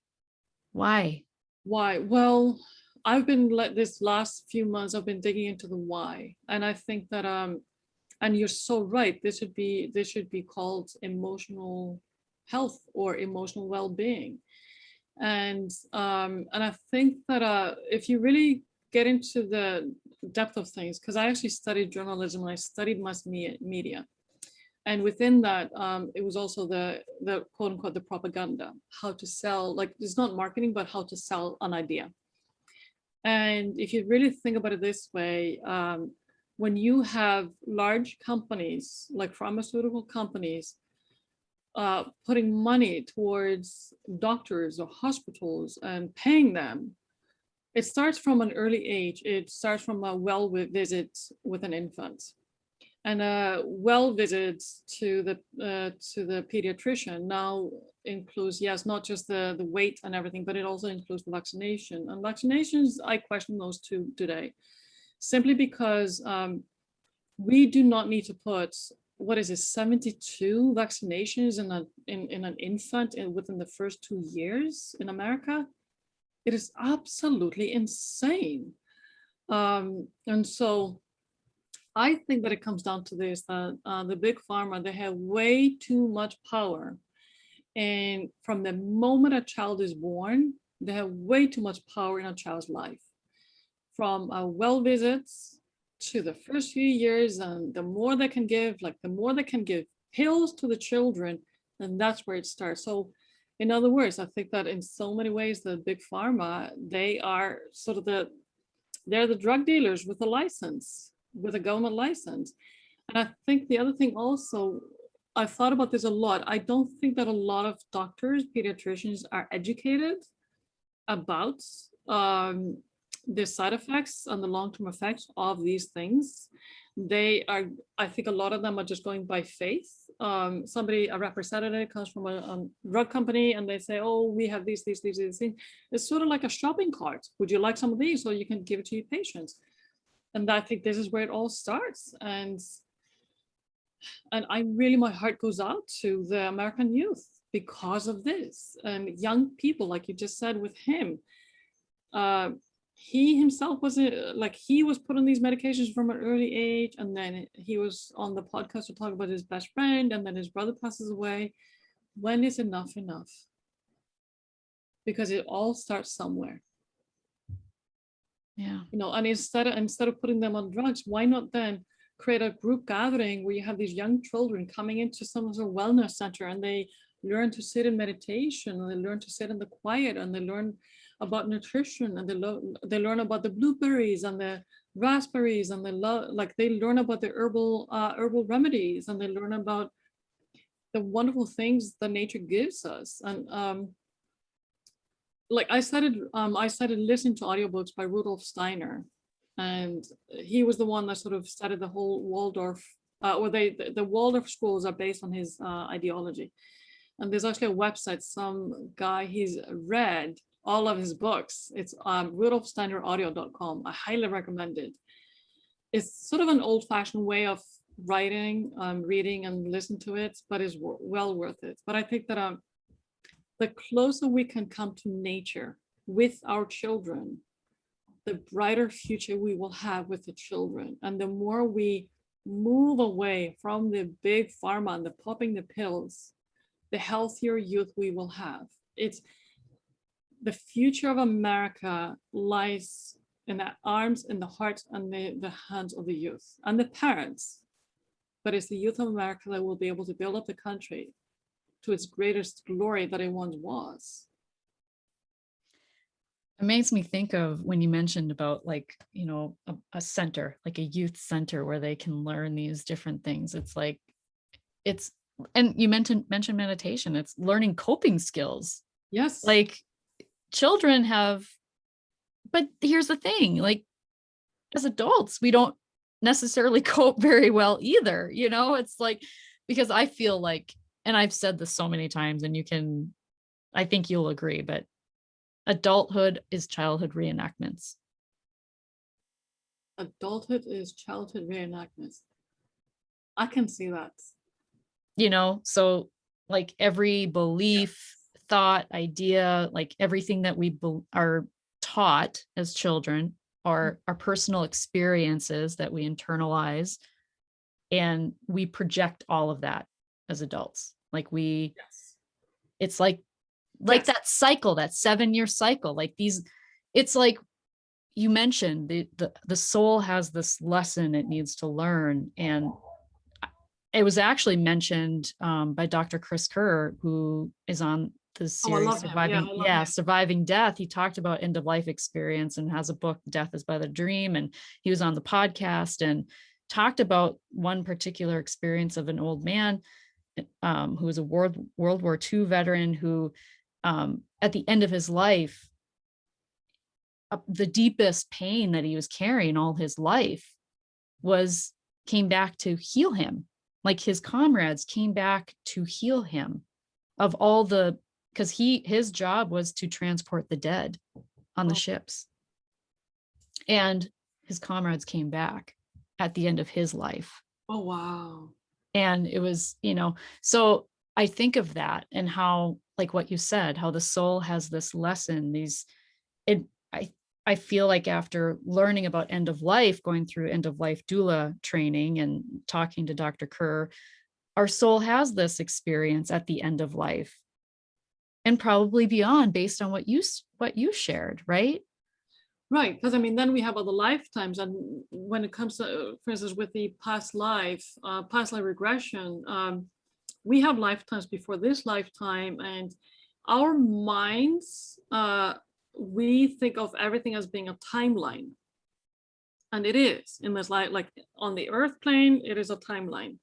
Why? Why? Well, I've been this last few months, I've been digging into the why. And I think that and you're so right, this should be called emotional health or emotional well-being. And I think that if you really get into the depth of things, because I actually studied journalism and I studied mass media, and within that, it was also the quote unquote the propaganda, how to sell, like it's not marketing, but how to sell an idea. And if you really think about it this way, when you have large companies like pharmaceutical companies putting money towards doctors or hospitals and paying them, it starts from an early age. It starts from a well visit with an infant, and a well visit to the pediatrician now includes, yes, not just the weight and everything, but it also includes the vaccination. And vaccinations, I question those two today, simply because we do not need to put, what is it, 72 vaccinations in an infant within the first 2 years in America. It is absolutely insane. And so I think that it comes down to this, that the big pharma, they have way too much power. And from the moment a child is born, they have way too much power in a child's life. From well visits to the first few years, and the more they can give, like the more they can give pills to the children, and that's where it starts. So in other words, I think that in so many ways, the big pharma, they are sort of they're the drug dealers with a license, with a government license. And I think the other thing also, I've thought about this a lot. I don't think that a lot of doctors, pediatricians are educated about the side effects and the long-term effects of these things. They are, I think a lot of them are just going by faith. Somebody, a representative comes from a drug company and they say, oh, we have these things. It's sort of like a shopping cart. Would you like some of these? So you can give it to your patients. And I think this is where it all starts. And I really, my heart goes out to the American youth because of this. And young people, like you just said with him, he himself was like, he was put on these medications from an early age, and then he was on the podcast to talk about his best friend, and then his brother passes away. When is enough enough? Because it all starts somewhere. Yeah. You know, and instead of putting them on drugs, why not then create a group gathering where you have these young children coming into some sort of wellness center, and they learn to sit in meditation, and they learn to sit in the quiet, and they learn about nutrition, and they learn about the blueberries and the raspberries, and they learn about the herbal remedies, and they learn about the wonderful things that nature gives us. And like I started listening to audiobooks by Rudolf Steiner, and he was the one that sort of started the whole Waldorf, the Waldorf schools are based on his ideology. And there's actually a website, some guy, he's read all of his books. It's rudolfsteineraudio.com. I highly recommend it. It's sort of an old-fashioned way of writing, reading and listen to it, but it's well worth it. But I think that the closer we can come to nature with our children, the brighter future we will have with the children. And the more we move away from the big pharma and the popping the pills, the healthier youth we will have. It's the future of America lies in the arms, in the hearts, and the hands of the youth and the parents. But it's the youth of America that will be able to build up the country to its greatest glory that it once was. It makes me think of when you mentioned about, like, you know, a center, like a youth center where they can learn these different things. It's like, and you mentioned meditation. It's learning coping skills. Yes. Like children have, but here's the thing, like as adults, we don't necessarily cope very well either. You know, it's like, because I feel like, and I've said this so many times, and I think you'll agree, but adulthood is childhood reenactments. Adulthood is childhood reenactments. I can see that. You know, so like every belief, thought, idea, like everything that we are taught as children are our personal experiences that we internalize, and we project all of that as adults. Like it's like that cycle, that 7-year cycle, like these, it's like you mentioned, the soul has this lesson it needs to learn. And it was actually mentioned by Dr. Chris Kerr, who is on the series Surviving Death. He talked about end of life experience and has a book, Death is but a Dream. And he was on the podcast and talked about one particular experience of an old man who was a World War II veteran who, at the end of his life, the deepest pain that he was carrying all his life came back to heal him. Like his comrades came back to heal him of all because his job was to transport the dead on the ships. And his comrades came back at the end of his life. Oh, wow. And it was, you know, so I think of that and how, like what you said, how the soul has this lesson, I feel like after learning about end of life, going through end of life doula training and talking to Dr. Kerr, our soul has this experience at the end of life and probably beyond, based on what you shared, right? Right, because I mean, then we have other lifetimes, and when it comes to, for instance, with the past life regression, we have lifetimes before this lifetime, and our minds, we think of everything as being a timeline, and it is in this like on the earth plane, it is a timeline.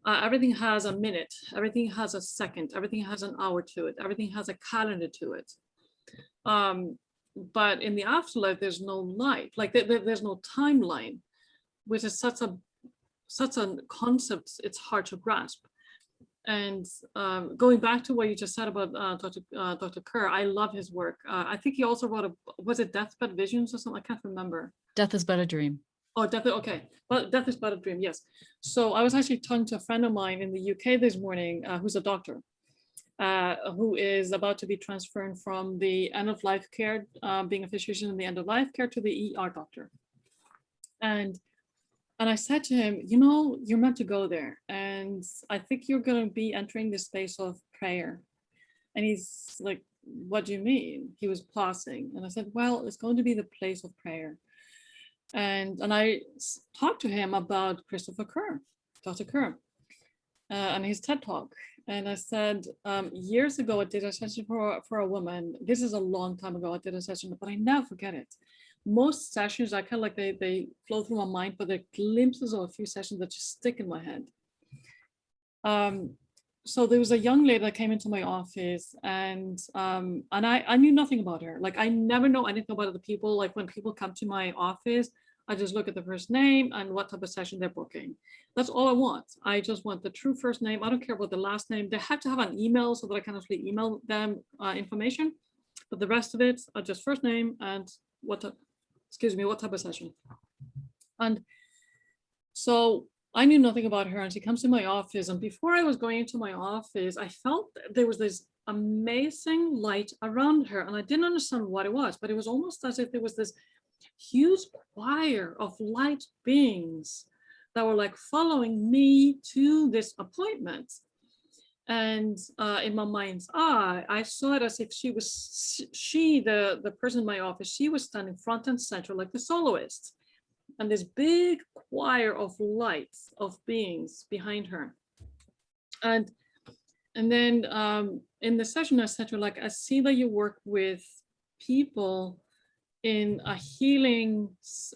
Everything has a minute, everything has a second, everything has an hour to it, everything has a calendar to it. But in the afterlife, there's no life, like there's no timeline, which is such a concept, it's hard to grasp. And going back to what you just said about Dr. Kerr, I love his work. I think he also wrote was it Deathbed Visions or something? I can't remember. Death is but a dream. Oh, death, okay. But Death is but a dream, yes. So I was actually talking to a friend of mine in the UK this morning, who's a doctor, who is about to be transferred from the end of life care, being a physician in the end of life care, to the ER doctor. And I said to him, you know, you're meant to go there. And I think you're going to be entering the space of prayer. And he's like, what do you mean? He was pausing. And I said, well, it's going to be the place of prayer. And I talked to him about Christopher Kerr, Dr. Kerr, and his TED Talk. And I said, years ago, I did a session for a woman. This is a long time ago. I did a session, but I never forget it. Most sessions, I kind of like they flow through my mind, but they're glimpses of a few sessions that just stick in my head. So there was a young lady that came into my office, and I knew nothing about her. Like, I never know anything about other people. Like, when people come to my office, I just look at the first name and what type of session they're booking. That's all I want. I just want the true first name. I don't care about the last name. They have to have an email so that I can actually email them information. But the rest of it are just first name and what type of session. And so I knew nothing about her, and she comes to my office. And before I was going into my office, I felt there was this amazing light around her, and I didn't understand what it was, but it was almost as if there was this huge choir of light beings that were like following me to this appointment. And in my mind's eye, I saw it as if the person in my office, she was standing front and center like the soloist, and this big choir of lights of beings behind her. And then in the session, I said to her, like, I see that you work with people in a healing,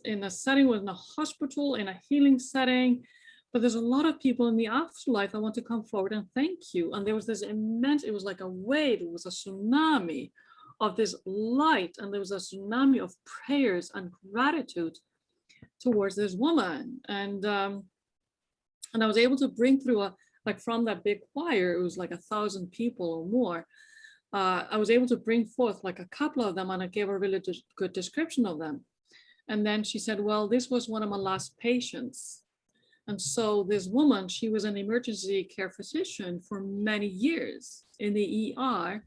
in a setting, within a hospital, in a healing setting, but there's a lot of people in the afterlife that want to come forward and thank you. And there was this immense, it was like a wave, it was a tsunami of this light, and there was a tsunami of prayers and gratitude towards this woman. And I was able to bring through like from that big choir, it was like 1,000 people or more. I was able to bring forth like a couple of them, and I gave a really good description of them. And then she said, well, this was one of my last patients. And so this woman, she was an emergency care physician for many years in the ER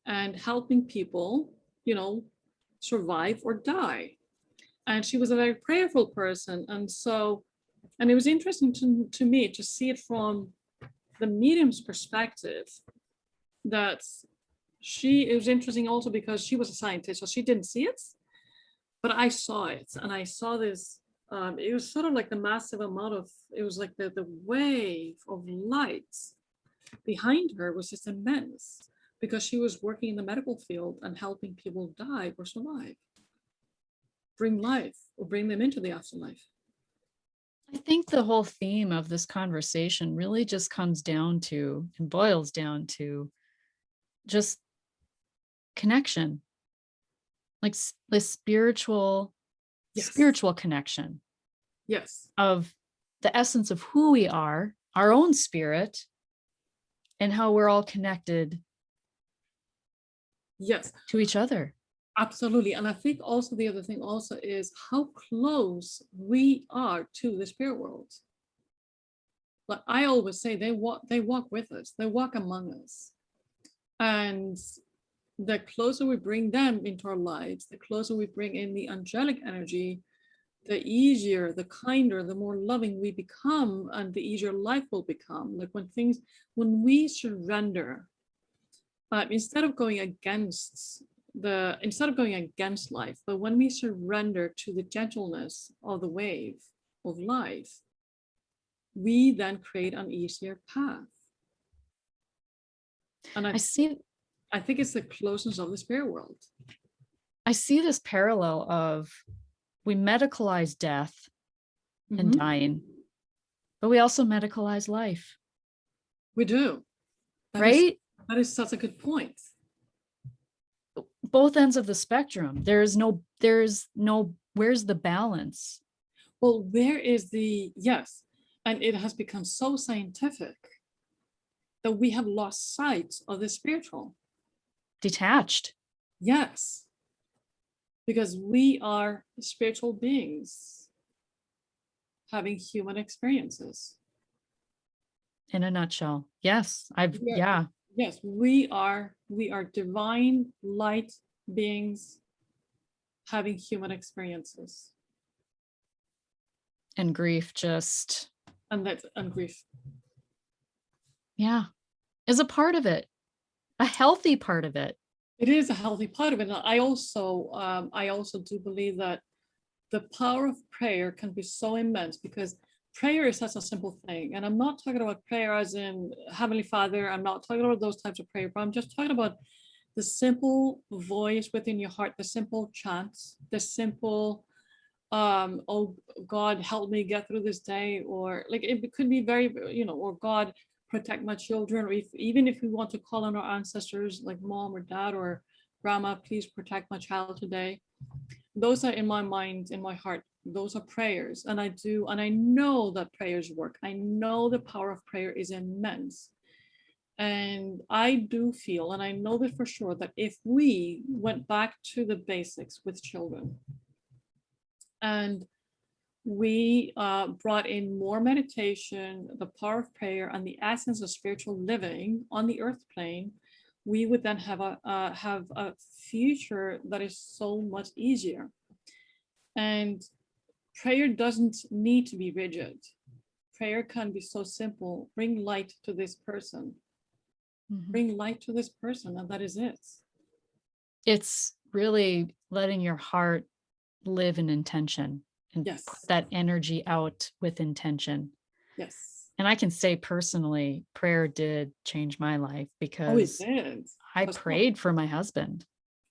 and helping people, you know, survive or die. And she was a very prayerful person. And so, and it was interesting to me to see it from the medium's perspective, that it was interesting also because she was a scientist, so she didn't see it, but I saw it. And I saw this, it was sort of like the massive amount of, it was like the wave of lights behind her was just immense, because she was working in the medical field and helping people die or survive, bring life or bring them into the afterlife. I think the whole theme of this conversation really just comes down to and boils down to just connection, like the spiritual connection. Yes. Of the essence of who we are, our own spirit, and how we're all connected. Yes. To each other. Absolutely. And I think also the other thing also is how close we are to the spirit world. Like I always say, they walk with us, they walk among us. And the closer we bring them into our lives, the closer we bring in the angelic energy, the easier, the kinder, the more loving we become, and the easier life will become. Like when we surrender, instead of going against life, but when we surrender to the gentleness of the wave of life, we then create an easier path. And I think it's the closeness of the spirit world. I see this parallel of we medicalize death and dying, But we also medicalize life, We do. right? That is such a good point. Both ends of the spectrum. There's no, where's the balance? Well, where is yes, and it has become so scientific that we have lost sight of the spiritual. Detached. Yes, because we are spiritual beings having human experiences. In a nutshell. Yes. Yes, we are divine light beings having human experiences. And grief just, And grief. yeah, is a part of it, a healthy part of it. It is a healthy part of it. And I also do believe that the power of prayer can be so immense, because prayer is such a simple thing. And I'm not talking about prayer as in Heavenly Father. I'm not talking about those types of prayer, but I'm just talking about the simple voice within your heart, the simple chants, the simple, oh God, help me get through this day, or like it could be very, or God, protect my children, or even if we want to call on our ancestors like mom or dad or grandma, please protect my child today. Those are, in my mind, in my heart, those are prayers. And I know that prayers work. I know the power of prayer is immense. And I do feel, and I know that for sure, that if we went back to the basics with children and we brought in more meditation, the power of prayer, and the essence of spiritual living on the earth plane, we would then have a future that is so much easier. And prayer doesn't need to be rigid. Prayer can be so simple. Bring light to this person. Bring light to this person, and that is it. It's really letting your heart live in intention and Yes. put that energy out with intention. Yes. And I can say personally, prayer did change my life, because it did. I prayed for my husband.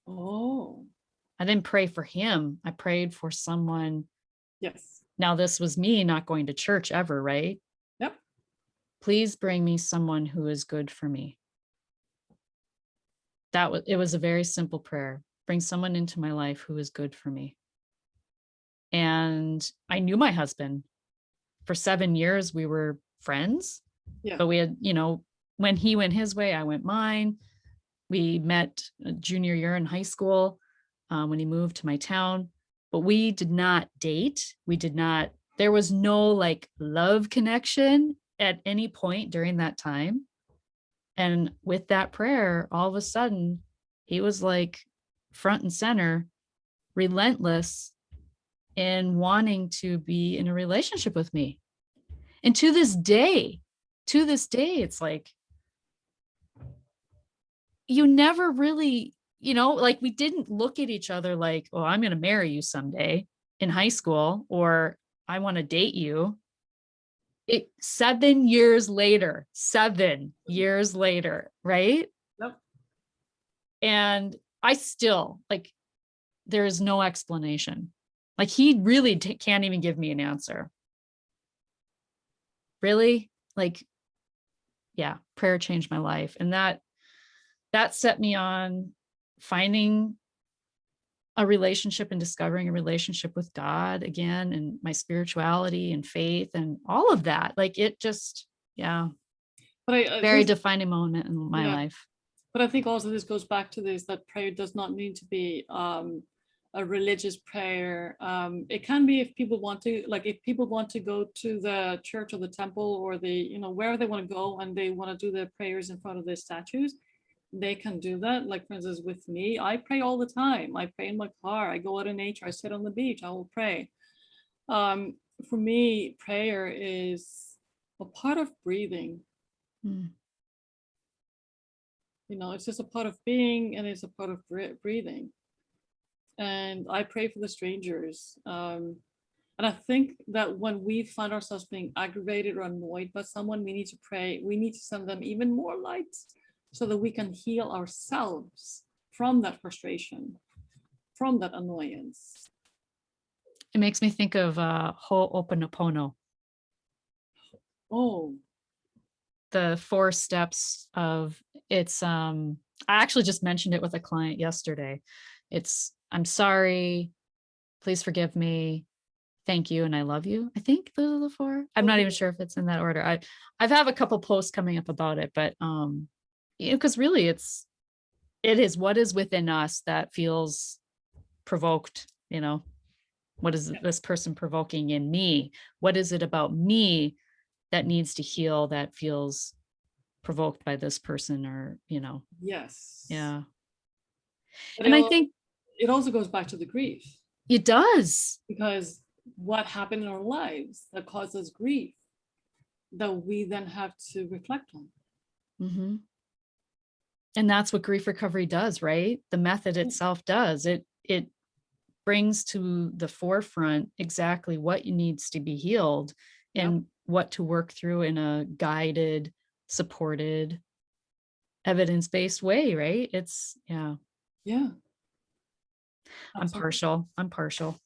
Oh. I didn't pray for him. I prayed for someone. Yes. Now, this was me not going to church ever, right? Yep. Please bring me someone who is good for me. It was a very simple prayer. Bring someone into my life who is good for me. And I knew my husband for 7 years. We were friends, but we had, when he went his way, I went mine. We met junior year in high school when he moved to my town, but we did not date. There was no like love connection at any point during that time. And with that prayer, all of a sudden, he was like front and center, relentless in wanting to be in a relationship with me. And to this day, it's like, you never really, like we didn't look at each other like, oh, I'm going to marry you someday in high school, or I want to date you. 7 years later, right? Yep. And I still like, there is no explanation. Like he really can't even give me an answer. Really? Like, yeah, prayer changed my life. And that set me on finding a relationship and discovering a relationship with God again, and my spirituality and faith and all of that. Like it just, yeah, but very defining moment in my life. But I think also this goes back to this, that prayer does not need to be a religious prayer. It can be if people want to go to the church or the temple or the, wherever they want to go, and they want to do their prayers in front of their statues, they can do that. Like for instance, with me, I pray all the time. I pray in my car. I go out in nature. I sit on the beach. I will pray. For me, prayer is a part of breathing. It's just a part of being, and it's a part of breathing. And I pray for the strangers. And I think that when we find ourselves being aggravated or annoyed by someone, we need to pray. We need to send them even more light so that we can heal ourselves from that frustration, from that annoyance. It makes me think of Ho'oponopono. Oh, The 4 steps of it's I actually just mentioned it with a client yesterday. It's I'm sorry, please forgive me, thank you, and I love you. I think those are the 4. I'm not even okay. sure if it's in that order. I've have a couple posts coming up about it, but because really it is what is within us that feels provoked, what is this person provoking in me? What is it about me that needs to heal that feels provoked by this person or, Yes. yeah. But And I think it also goes back to the grief, it does. because what happened in our lives that causes grief that we then have to reflect on. Hmm. And that's what grief recovery does, right? The method itself does. It brings to the forefront exactly what needs to be healed Yep. and what to work through in a guided, supported, evidence-based way, right? It's yeah, Yeah. I'm Absolutely. partial. I'm partial.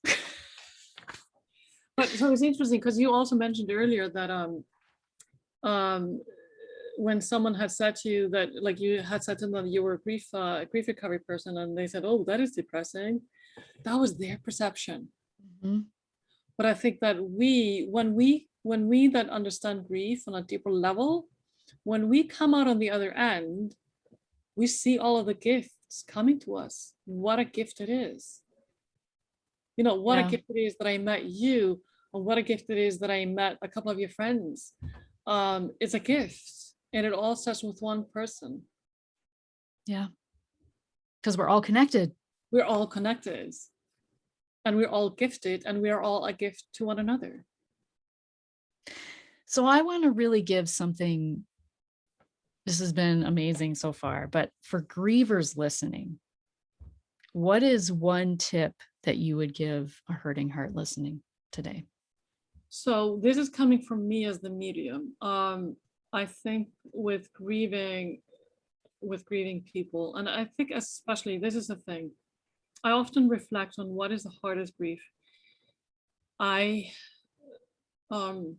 But so it's interesting because you also mentioned earlier that um when someone had said to you that, like, you had said to them that you were a grief recovery person, and they said, oh, that is depressing, that was their perception. Mhm. But I think that when we that understand grief on a deeper level, when we come out on the other end, we see all of the gifts coming to us. What a gift it is. What a Yeah. gift it is that I met you, and what a gift it is that I met a couple of your friends. It's a gift, and it all starts with one person. Yeah. Because we're all connected. We're all connected, and we're all gifted, and we are all a gift to one another. So I want to really give something. This has been amazing so far, but for grievers listening, what is one tip that you would give a hurting heart listening today? So this is coming from me as the medium. I think with grieving people, and I think especially this is the thing. I often reflect on what is the hardest grief. I um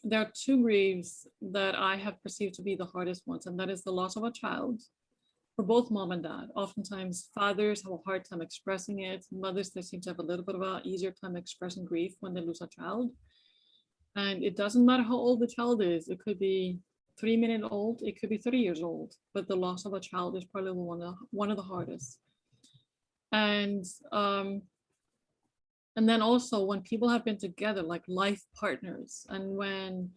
there are two griefs that I have perceived to be the hardest ones, and that is the loss of a child for both mom and dad. Oftentimes, fathers have a hard time expressing it. Mothers, they seem to have a little bit of an easier time expressing grief when they lose a child. And it doesn't matter how old the child is. It could be 3 minutes old. It could be 30 years old. But the loss of a child is probably one of the hardest. And and then also when people have been together like life partners, and when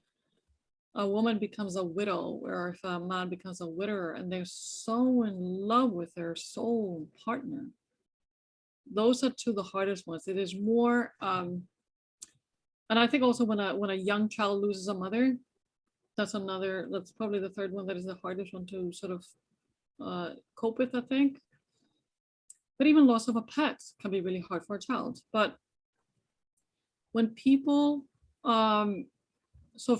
a woman becomes a widow, or if a man becomes a widower, and they're so in love with their soul partner, those are two of the hardest ones. It is more, and I think also when a young child loses a mother, that's probably the third one that is the hardest one to sort of cope with, I think. But even loss of a pet can be really hard for a child. But when people, um, so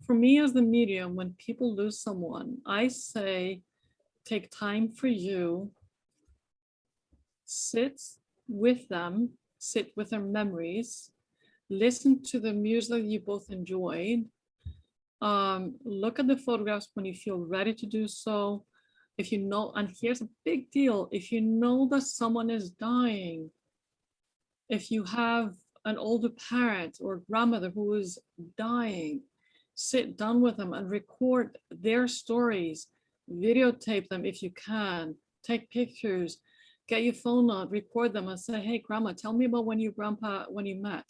for me as the medium, when people lose someone, I say, take time for you, sit with them, sit with their memories, listen to the music you both enjoyed, look at the photographs when you feel ready to do so. If you know, and here's a big deal, if you know that someone is dying, if you have an older parent or grandmother who is dying, sit down with them and record their stories, videotape them if you can, take pictures, get your phone out, record them and say, hey, grandma, tell me about when you met.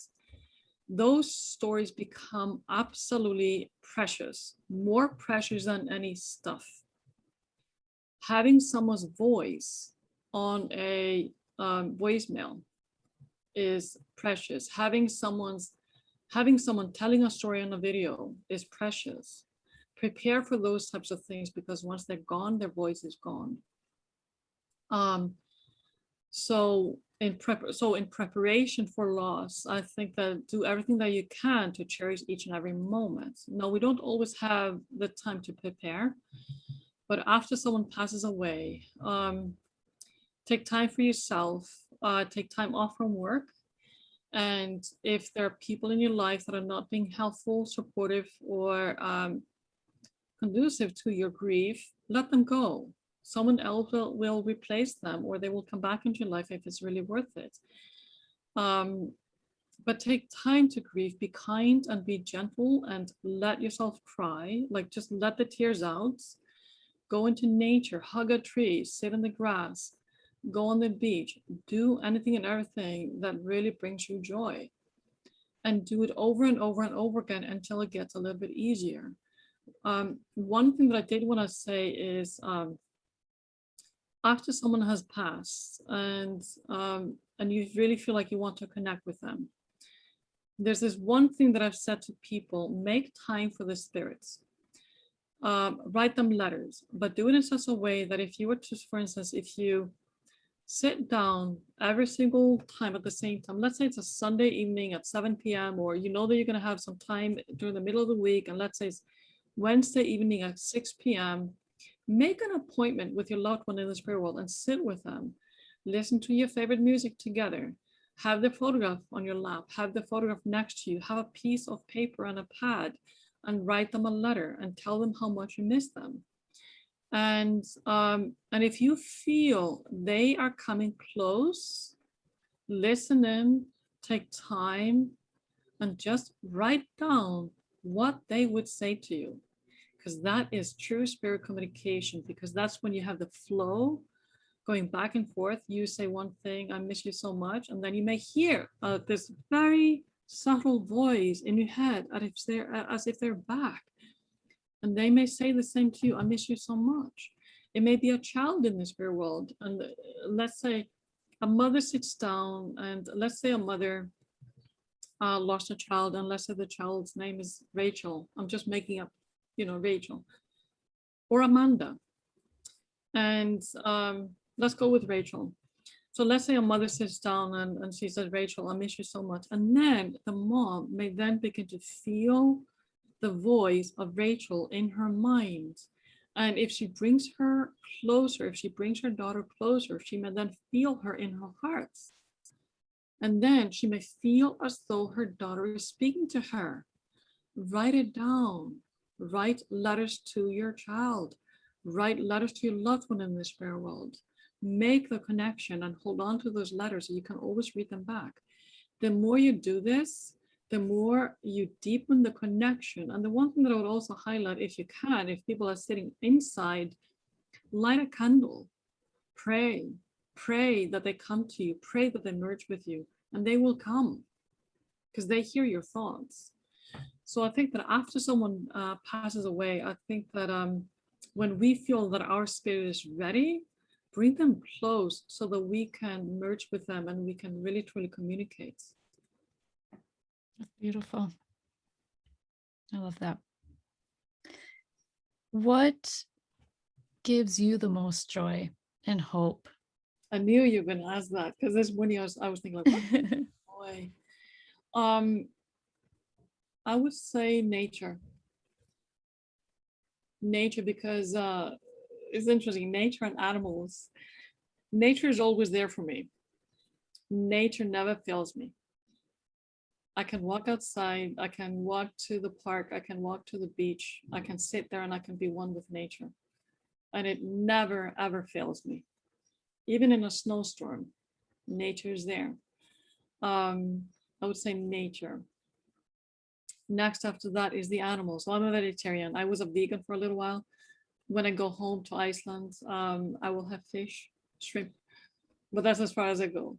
Those stories become absolutely precious, more precious than any stuff. Having someone's voice on a voicemail is precious. Having someone telling a story on a video is precious. Prepare for those types of things, because once they're gone, their voice is gone. So in preparation for loss, I think that do everything that you can to cherish each and every moment. No, we don't always have the time to prepare, but after someone passes away, take time for yourself, take time off from work, And if there are people in your life that are not being helpful, supportive, or conducive to your grief, let them go. Someone else will replace them, or they will come back into your life if it's really worth it. But take time to grieve, be kind and be gentle, and let yourself cry. Like, just let the tears out. Go into nature, hug a tree, sit in the grass, go on the beach, do anything and everything that really brings you joy. And do it over and over and over again until it gets a little bit easier. One thing that I did want to say is, after someone has passed and you really feel like you want to connect with them, there's this one thing that I've said to people: make time for the spirits. Write them letters, but do it in such a way that if you were to, for instance, if you sit down every single time at the same time, let's say it's a Sunday evening at 7 p.m., or you know that you're going to have some time during the middle of the week, and let's say it's Wednesday evening at 6 p.m., make an appointment with your loved one in the spirit world and sit with them. Listen to your favorite music together. Have the photograph on your lap, have the photograph next to you, have a piece of paper and a pad, and write them a letter and tell them how much you miss them. And if you feel they are coming close, listen in, take time, and just write down what they would say to you, because that is true spirit communication, because that's when you have the flow going back and forth. You say one thing, I miss you so much, and then you may hear this very subtle voice in your head as if they're back, and they may say the same to you, I miss you so much. It may be a child in the spirit world, and let's say a mother sits down, and let's say a mother lost a child, and let's say the child's name is Rachel. I'm just making up, Rachel or Amanda. And let's go with Rachel. So let's say a mother sits down and she says, Rachel, I miss you so much. And then the mom may then begin to feel the voice of Rachel in her mind. And if she brings her closer, if she brings her daughter closer, she may then feel her in her heart. And then she may feel as though her daughter is speaking to her. Write it down. Write letters to your child. Write letters to your loved one in the spirit world. Make the connection and hold on to those letters so you can always read them back. The more you do this, the more you deepen the connection. And the one thing that I would also highlight, if you can, if people are sitting inside, light a candle, pray that they come to you, pray that they merge with you, and they will come because they hear your thoughts. So I think that after someone passes away, I think that when we feel that our spirit is ready, bring them close so that we can merge with them and we can really truly communicate. That's beautiful. I love that. What gives you the most joy and hope? I knew you were going to ask that, because this morning I was thinking, like, what joy? I would say nature. Nature, because it's interesting. Nature and animals. Nature is always there for me. Nature never fails me. I can walk outside, I can walk to the park, I can walk to the beach, I can sit there and I can be one with nature. And it never, ever fails me. Even in a snowstorm, nature is there. I would say nature. Next after that is the animals. So I'm a vegetarian. I was a vegan for a little while. When I go home to Iceland, I will have fish, shrimp, but that's as far as I go.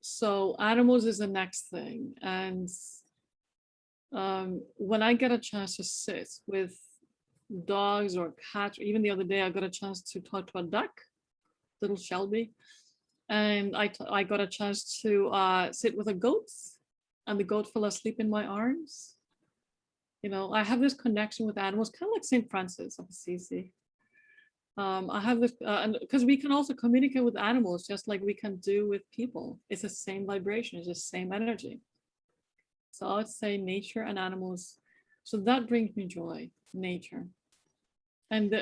So animals is the next thing. And when I get a chance to sit with dogs or cats, or even the other day, I got a chance to talk to a duck, little Shelby. And I got a chance to sit with a goat, and the goat fell asleep in my arms. I have this connection with animals, kind of like St. Francis of Assisi. I have this, and because we can also communicate with animals just like we can do with people. It's the same vibration, it's the same energy. So I would say nature and animals. So that brings me joy, nature. And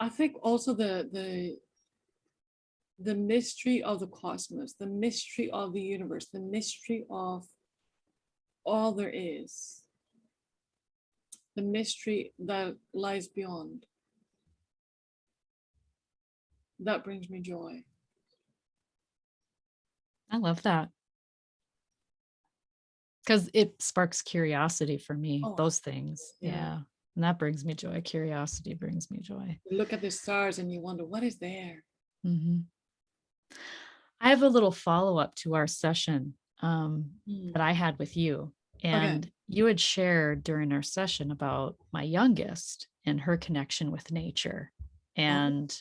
I think also the the mystery of the cosmos, the mystery of the universe, the mystery of all there is, the mystery that lies beyond. That brings me joy. I love that. Because it sparks curiosity for me, Oh, those things. yeah. Yeah. And that brings me joy. Curiosity brings me joy. You look at the stars and you wonder, what is there? Mm-hmm. I have a little follow-up to our session that I had with you. And you had shared during our session about my youngest and her connection with nature, and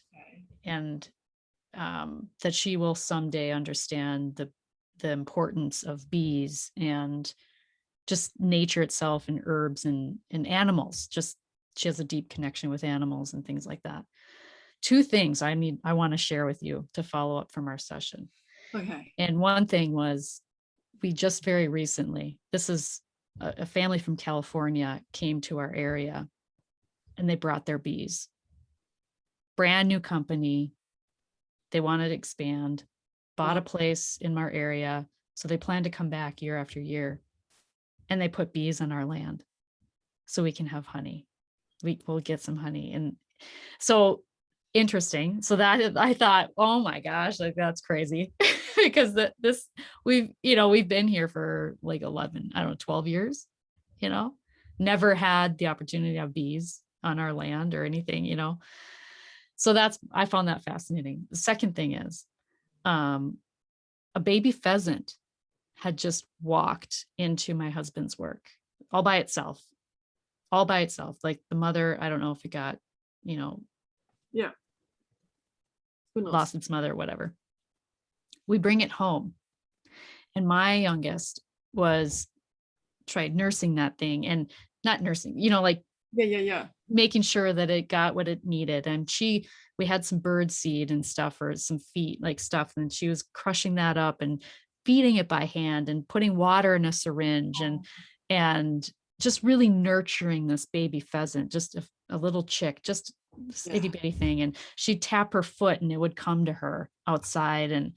that she will someday understand the importance of bees and just nature itself, and herbs and animals. Just she has a deep connection with animals and things like that. Two things I want to share with you to follow up from our session. Okay. And one thing was, we just very recently, this is a family from California came to our area, and they brought their bees. Brand new company. They wanted to expand, bought a place in our area. So they plan to come back year after year. And they put bees on our land so we can have honey. We'll get some honey. And so interesting. So that I thought, oh my gosh, like that's crazy. Because we've been here for like 11, I don't know, 12 years, never had the opportunity to have bees on our land or anything. So I found that fascinating. The second thing is, a baby pheasant had just walked into my husband's work all by itself. Like the mother, I don't know if it got, Yeah. Who knows? lost its mother or whatever. We bring it home. And my youngest tried nursing that thing, and not nursing, like Yeah. making sure that it got what it needed. And we had some bird seed and stuff, or some feet like stuff. And she was crushing that up and feeding it by hand and putting water in a syringe, and just really nurturing this baby pheasant, just a little chick, just this itty bitty thing. And she'd tap her foot and it would come to her outside, and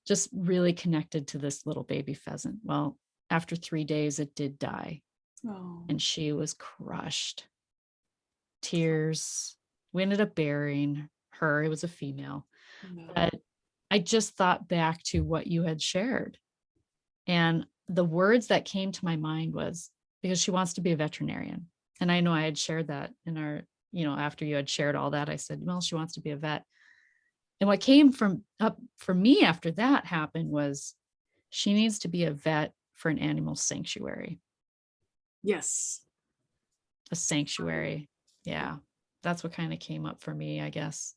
just really connected to this little baby pheasant. Well, after 3 days, it did die. And she was crushed. Tears. We ended up burying her. It was a female. But I just thought back to what you had shared. And the words that came to my mind was, because she wants to be a veterinarian. And I know I had shared that in our, after you had shared all that, I said, well, she wants to be a vet. And what came up for me after that happened was, she needs to be a vet for an animal sanctuary. Yes. A sanctuary. Yeah. That's what kind of came up for me, I guess,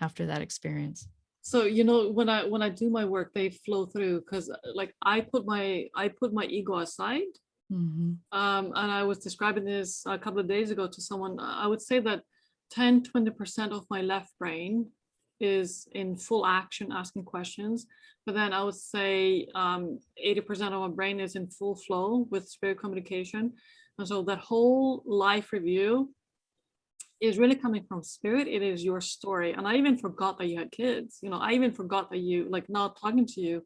after that experience. So, when I do my work, they flow through, because like I put my ego aside. Mm-hmm. And I was describing this a couple of days ago to someone. I would say that 10-20% of my left brain is in full action, asking questions. But then I would say 80% of my brain is in full flow with spirit communication. And so that whole life review is really coming from spirit. It is your story. And I even forgot that you had kids. I even forgot that you, like, now talking to you,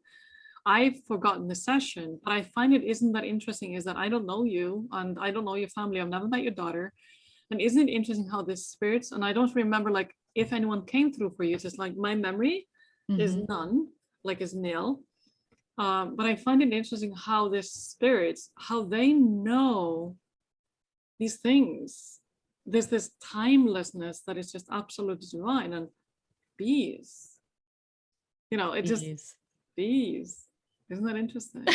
I've forgotten the session. But I find it isn't that interesting is that I don't know you and I don't know your family. I've never met your daughter. And isn't it interesting how this spirits, and I don't remember like if anyone came through for you. It's just like my memory is none, like is nil. But I find it interesting how this spirits, how they know these things. There's this timelessness that is just absolutely divine. And bees, it just bees. Isn't that interesting?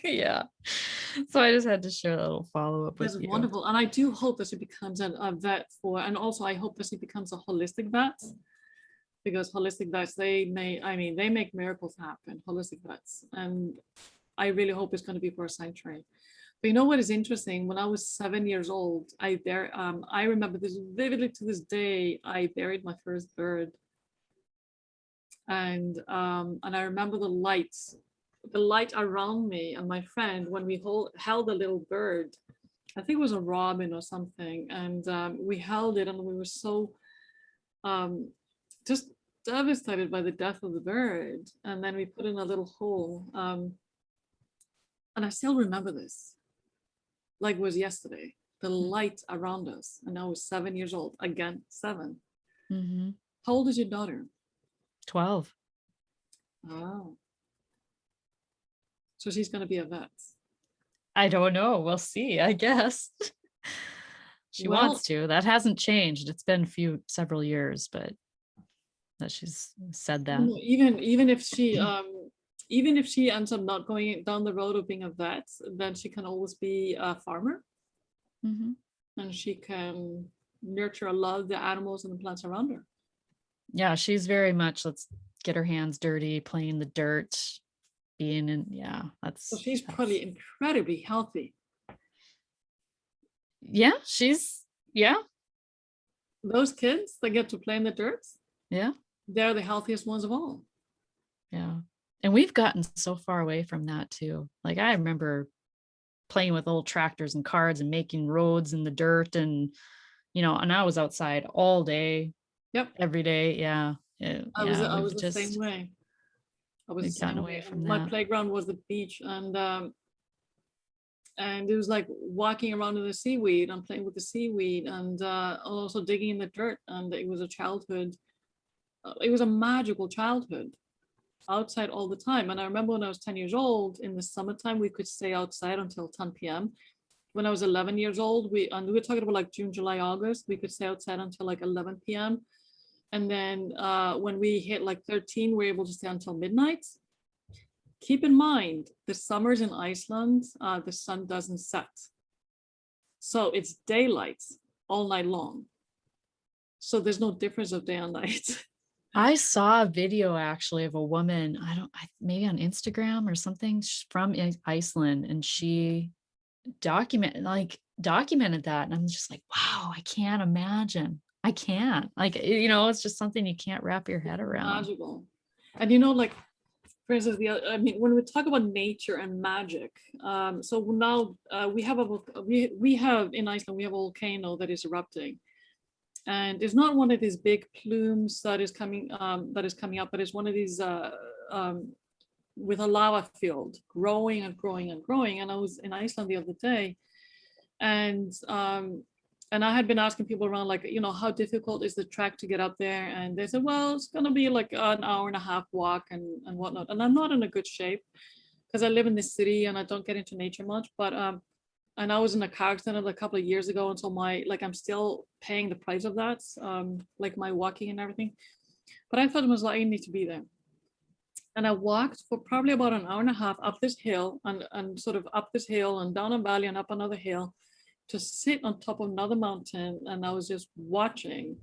Yeah. So I just had to share a little follow-up with you. That's wonderful. And I do hope that she becomes a vet and also I hope that she becomes a holistic vet, because holistic vets, they make miracles happen, holistic vets. And I really hope it's going to be for a sanctuary. But you know what is interesting? When I was 7 years old, I remember this vividly to this day. I buried my first bird. And I remember the light around me and my friend when we held a little bird. I think it was a robin or something, and we held it, and we were so just devastated by the death of the bird. And then we put in a little hole. And I still remember this, like it was yesterday. The light around us. And I was 7 years old. Again, 7. Mm-hmm. How old is your daughter? 12. Oh. So she's going to be a vet. I don't know. We'll see, I guess. She wants to. That hasn't changed. It's been several years, but that she's said that. Even if she ends up not going down the road of being a vet, then she can always be a farmer. Mm-hmm. And she can nurture a lot of the animals and the plants around her. Yeah, she's very much, let's get her hands dirty, playing the dirt, being in, that's. So she's probably incredibly healthy. Yeah, Those kids that get to play in the dirt, they're the healthiest ones of all. Yeah. And we've gotten so far away from that too. Like I remember playing with old tractors and cards and making roads in the dirt, and and I was outside all day. Yep. Every day. Yeah. I was the same way. I was the same way. My playground was the beach, and it was like walking around in the seaweed and playing with the seaweed, and also digging in the dirt. And it was a childhood. It was a magical childhood, outside all the time. And I remember when I was 10 years old, in the summertime, we could stay outside until 10 p.m. When I was 11 years old, we were talking about like June, July, August, we could stay outside until like 11 p.m. And then when we hit like 13, we were able to stay until midnight. Keep in mind, the summers in Iceland, the sun doesn't set. So it's daylight all night long. So there's no difference of day and night. I saw a video actually of a woman, maybe on Instagram or something, from Iceland, and she documented that. And I'm just like, wow, I can't imagine. I can't. Like, it's just something you can't wrap your head around. Magical. And like, for instance, when we talk about nature and magic, so now we have in Iceland, we have a volcano that is erupting. And it's not one of these big plumes that is coming up, but it's one of these with a lava field growing and growing and growing. And I was in Iceland the other day, and I had been asking people around, like, how difficult is the trek to get up there? And they said, well, it's going to be like an hour and a half walk and whatnot. And I'm not in a good shape because I live in the city and I don't get into nature much. But and I was in a car accident a couple of years ago, and so I'm still paying the price of that, like my walking and everything. But I thought to myself, I need to be there. And I walked for probably about an hour and a half up this hill and sort of up this hill and down a valley and up another hill to sit on top of another mountain. And I was just watching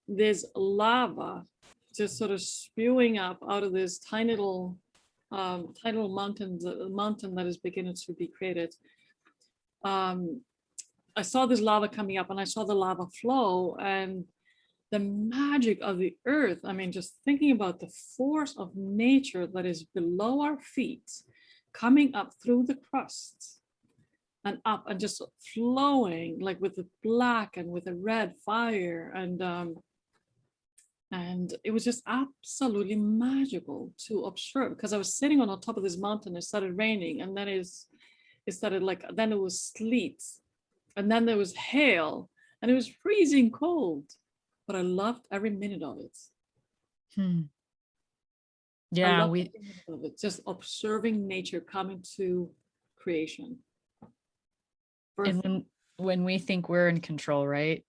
this lava just sort of spewing up out of this tiny little mountain that is beginning to be created. I saw this lava coming up and I saw the lava flow and the magic of the earth. I mean, just thinking about the force of nature that is below our feet, coming up through the crust and up and just flowing like with the black and with the red fire. And it was just absolutely magical to observe, because I was sitting on top of this mountain. It started raining, and then it started then it was sleet, and then there was hail, and it was freezing cold, but I loved every minute of it. Yeah, just observing nature coming to creation. And when we think we're in control, right?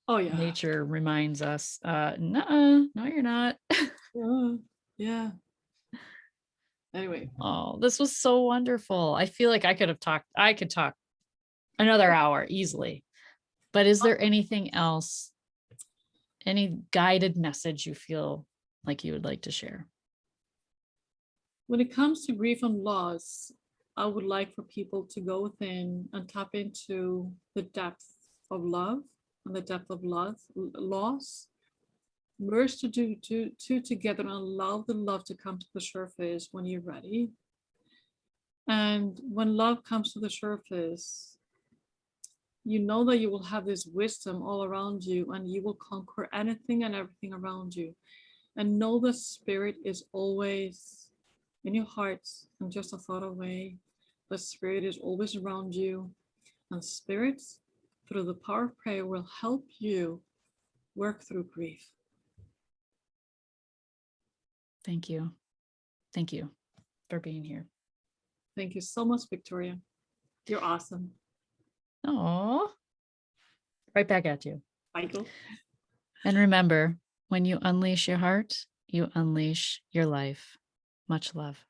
Oh yeah. Nature reminds us, no, you're not. Yeah. Anyway. Oh, this was so wonderful. I feel like I could talk another hour easily. But is there anything else, any guided message you feel like you would like to share? When it comes to grief and loss, I would like for people to go within and tap into the depth of love and the depth of loss. Merge the two together and allow the love to come to the surface when you're ready. And when love comes to the surface, you know that you will have this wisdom all around you, and you will conquer anything and everything around you. And know the spirit is always in your hearts and just a thought away. The spirit is always around you. And spirits, through the power of prayer, will help you work through grief. Thank you. Thank you for being here. Thank you so much, Victoria. You're awesome. Oh, right back at you. Michael. And remember, when you unleash your heart, you unleash your life. Much love.